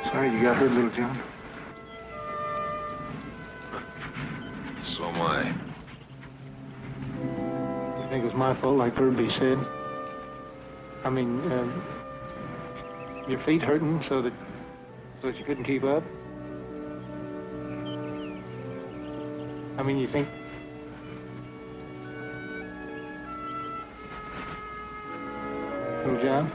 Sorry you got hurt, Little John. So am I. You think it was my fault, like Kirby said? I mean, your feet hurting so that you couldn't keep up? I mean, you think... Little John?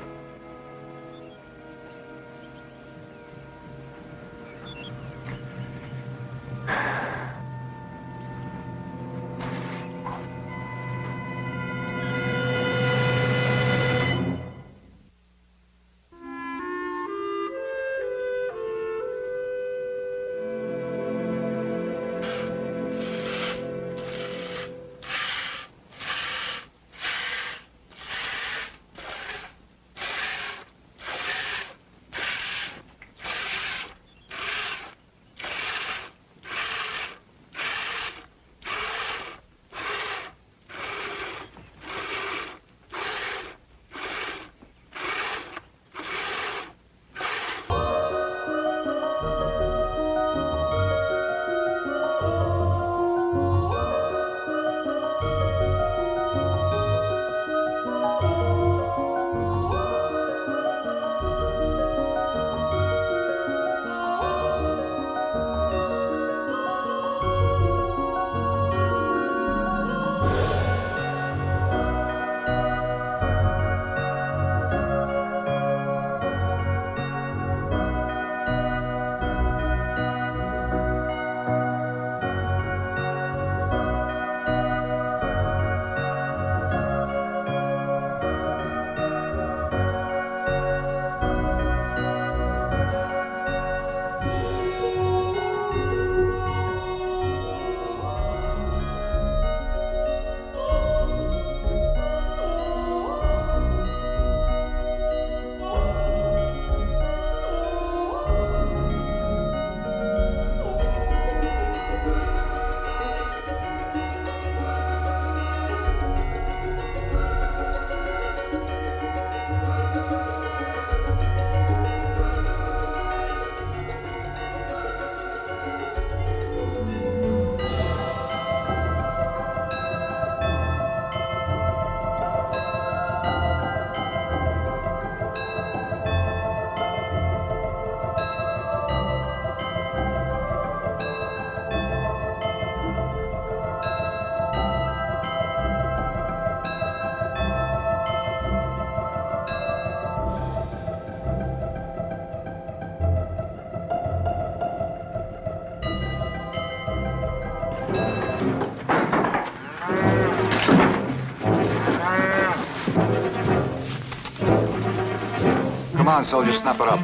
on, soldier, snap it up.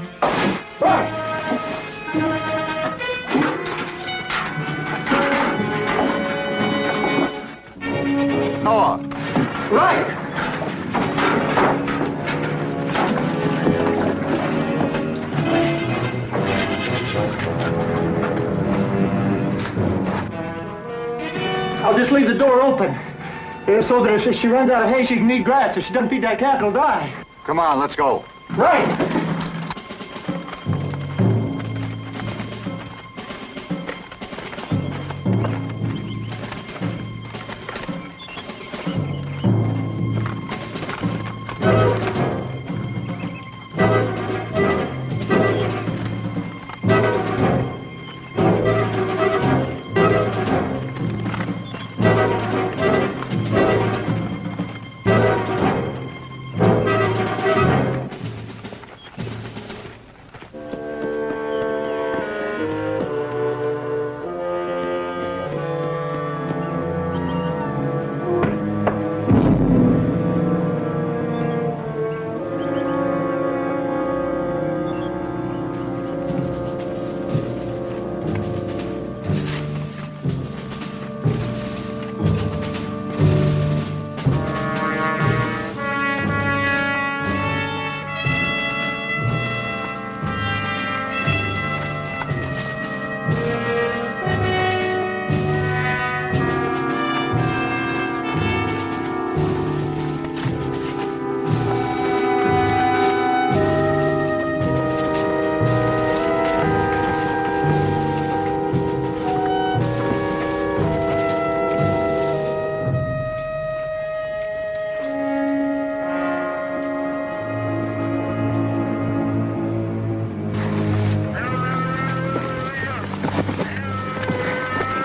Noah. Right! I'll just leave the door open. So that if she runs out of hay, she can eat grass. If she doesn't feed that cat, it'll die. Come on, let's go. Right!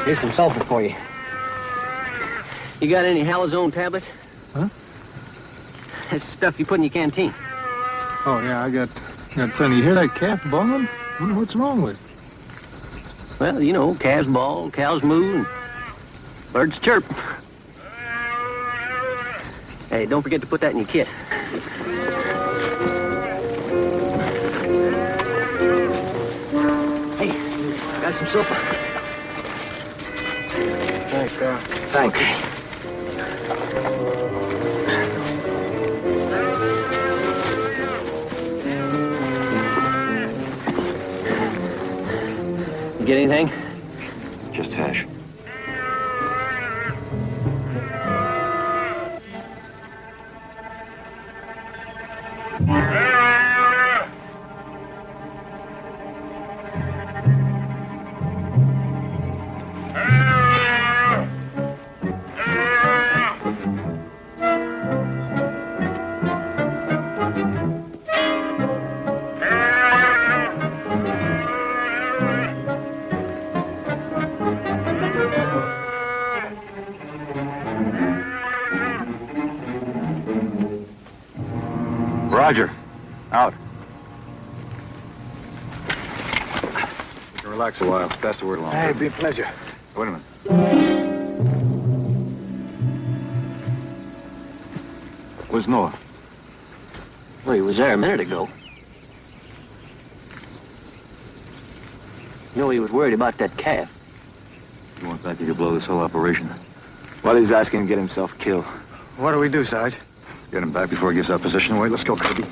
Here's some sulfur for you. You got any halazone tablets? Huh? That's stuff you put in your canteen. Oh, yeah, I got plenty. You hear that calf bawling? I wonder what's wrong with it. Well, you know, calves bawl, cows moo, and birds chirp. Hey, don't forget to put that in your kit. Hey, got some sulfur. Thanks, Carl. Thanks. You get anything? Just hash. Roger. Out. You can relax a while. Pass the word along. Hey, it'd be a pleasure. Wait a minute. Where's Noah? Well, he was there a minute ago. You know, he was worried about that calf. You want Becky to blow this whole operation? Well, he's asking to get himself killed. What do we do, Sarge? Get him back before he gives our position away. Let's go, Kirby.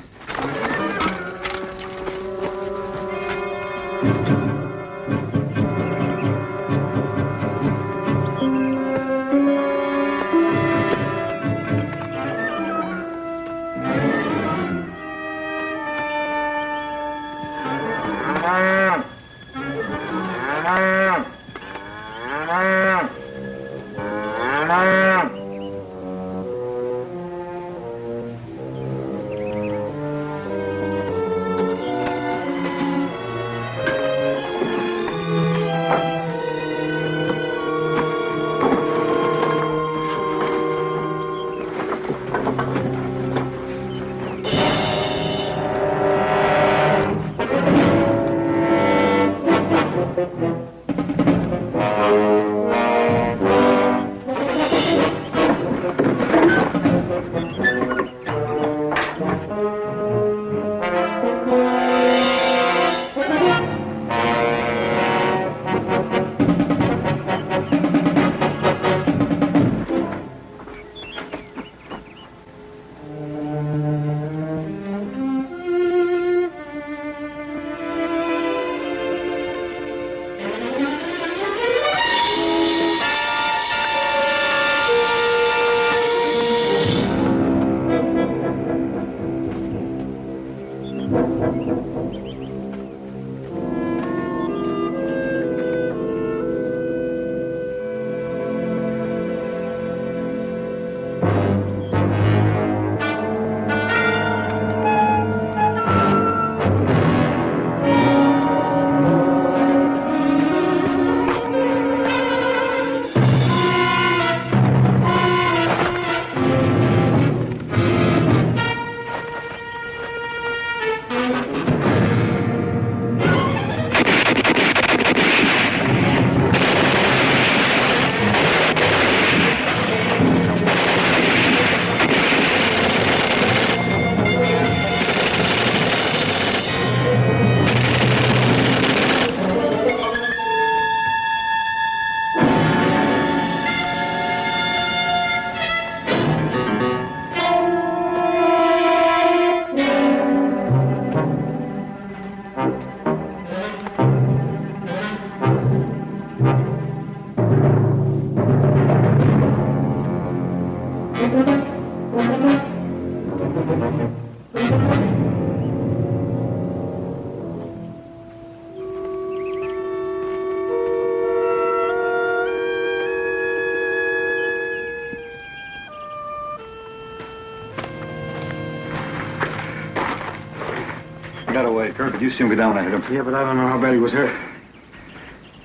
I got away. Kirk, did you see me down when I hit him? Yeah, but I don't know how bad he was hurt.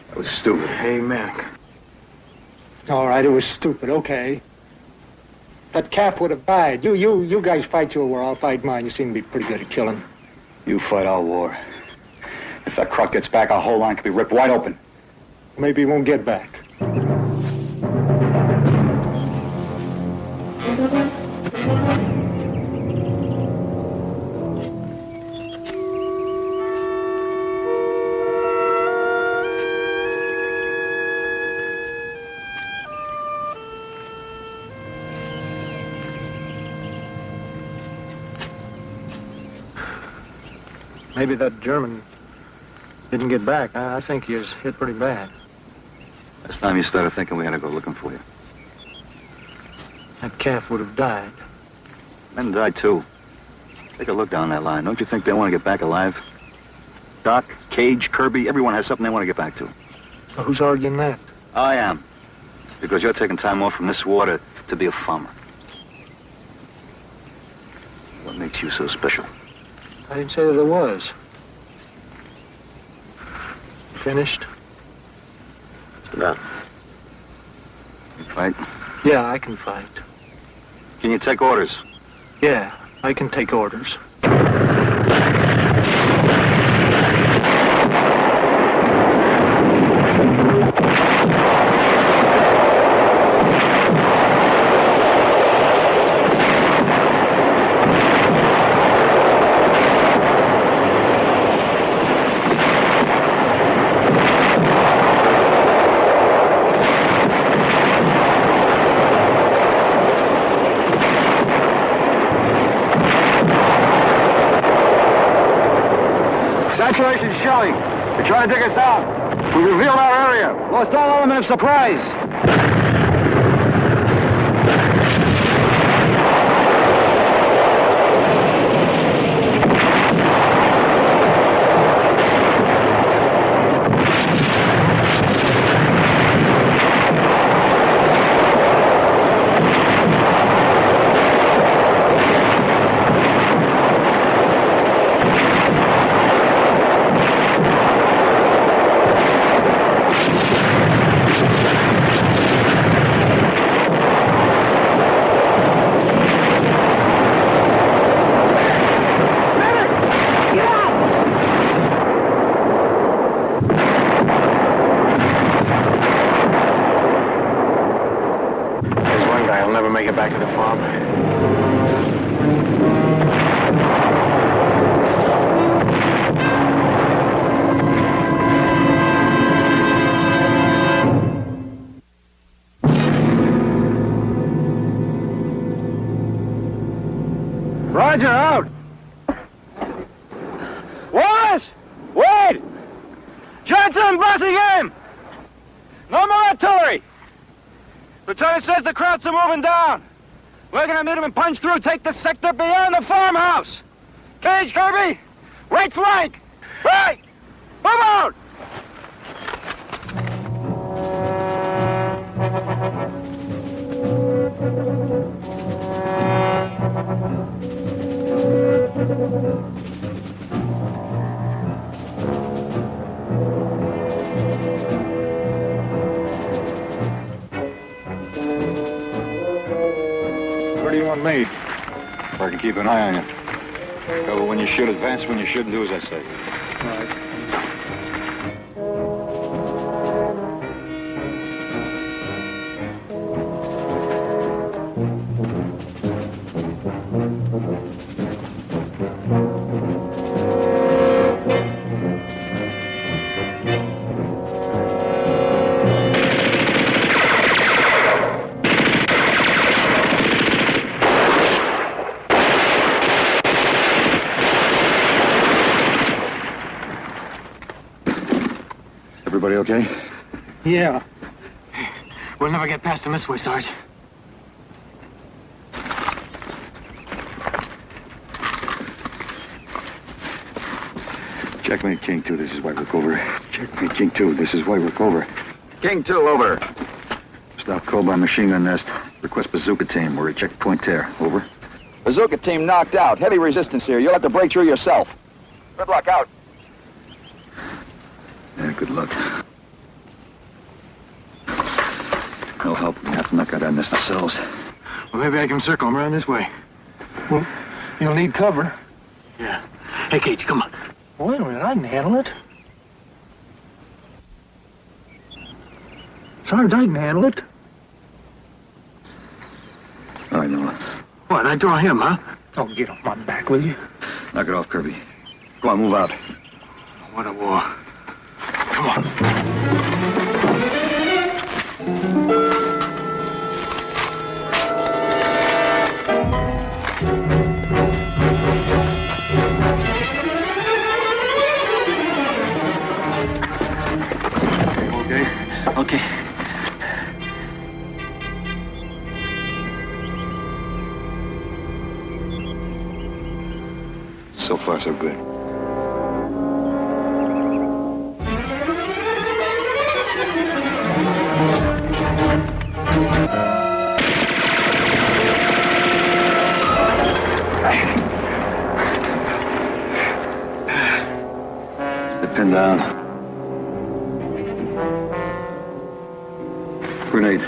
That was stupid. Amen. All right, it was stupid, okay. That calf would have died. You guys fight your war, I'll fight mine. You seem to be pretty good at killing. You fight our war. If that crook gets back, our whole line could be ripped wide open. Maybe he won't get back. Maybe that German didn't get back. I think he was hit pretty bad. It's time you started thinking we had to go looking for you. That calf would have died. Men died too. Take a look down that line. Don't you think they want to get back alive? Doc, Cage, Kirby, everyone has something they want to get back to. Well, who's arguing that? I am. Because you're taking time off from this war to be a farmer. What makes you so special? I didn't say that it was. Finished? No. You fight? Yeah, I can fight. Can you take orders? Yeah, I can take orders. Saturation shelling. They're trying to dig us out. We revealed our area. Lost all element of surprise. Make it back to the farm. Roger, out! Wallace! Wade! Johnson, bossy game! No more artillery! Lieutenant says the Krauts are moving down. We're gonna meet them and punch through, take the sector beyond the farmhouse. Cage, Kirby, right flank. Right! Move out! Where do you want me? Where I can keep an eye on you. Cover when you should, advance when you shouldn't, do as I say. All right. Everybody okay? Yeah. We'll never get past them this way, Sarge. Checkmate, King 2, this is White Rickover. Checkmate, King 2, this is White Rickover. King 2, over. Stop call by machine gun nest. Request bazooka team. We're at checkpoint there. Over. Bazooka team knocked out. Heavy resistance here. You'll have to break through yourself. Good luck, out. Yeah, good luck. No help. We have to knock out that nest ourselves. Well, maybe I can circle him around this way. Well, you'll need cover. Yeah. Hey, Cage, come on. Wait a minute, I can handle it. Sarge, I can handle it. All right, Noah. What, I draw him, huh? Oh, get off my back, will you? Knock it off, Kirby. Come on, move out. What a war. Come on. Okay. So far, so good. Pin down. Grenade.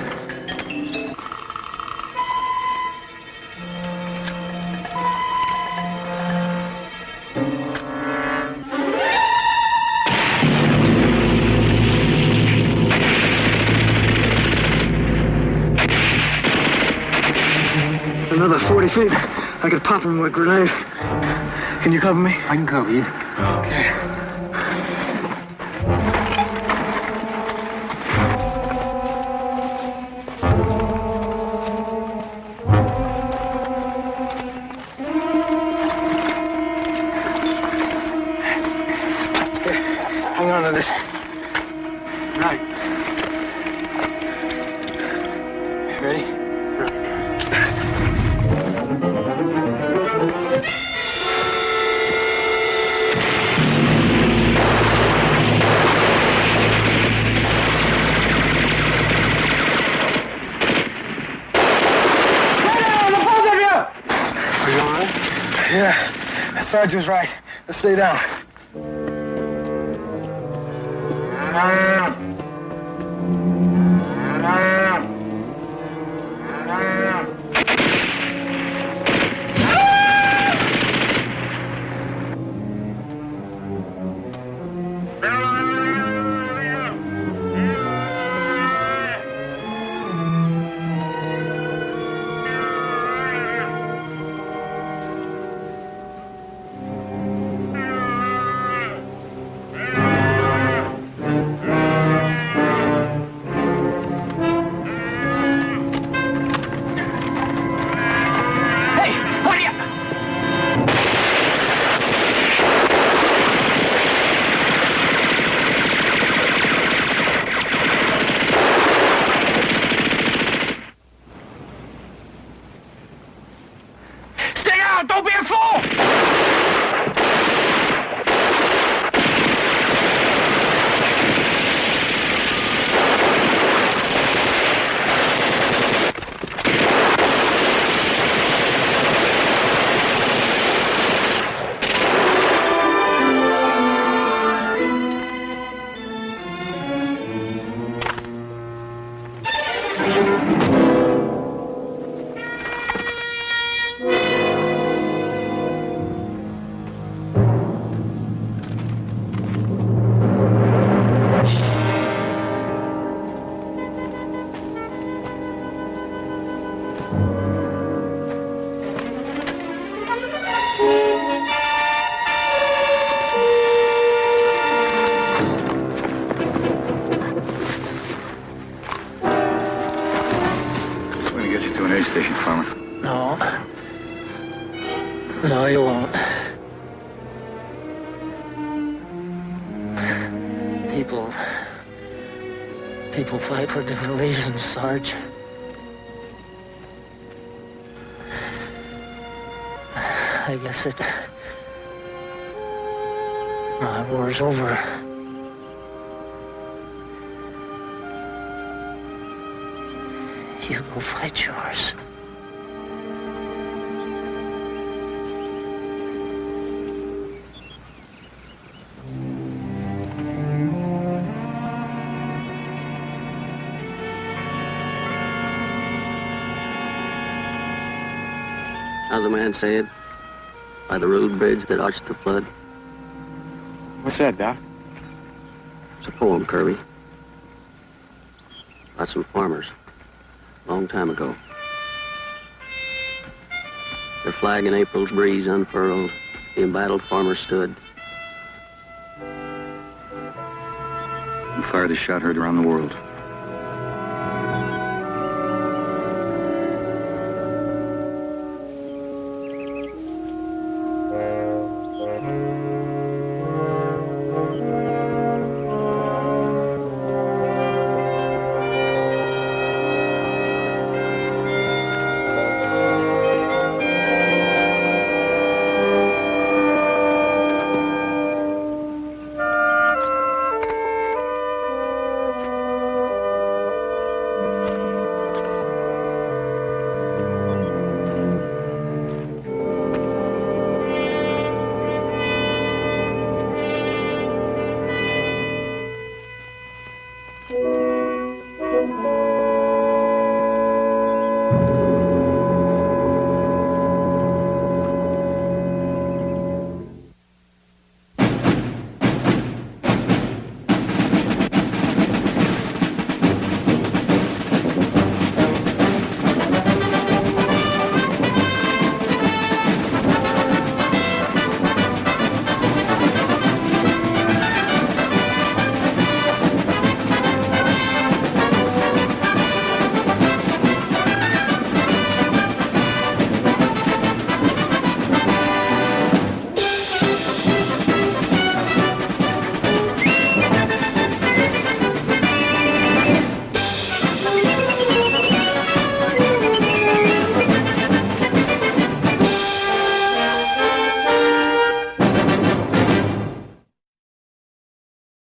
Another 40 feet. I could pop him with a grenade. Can you cover me? I can cover you. Okay. Hang on to this. Right. Ready? Yeah, Sarge was right. Let's stay down. Don't be a fool! Station, Farmer. No. No, you won't. People fight for different reasons, Sarge. I guess My war's over. You go fight yours. How's the man say it? By the road bridge that arched the flood? What's that, Doc? It's a poem, Kirby. About some farmers. Long time ago. Their flag in April's breeze unfurled. The embattled farmer stood. You fired a shot heard around the world.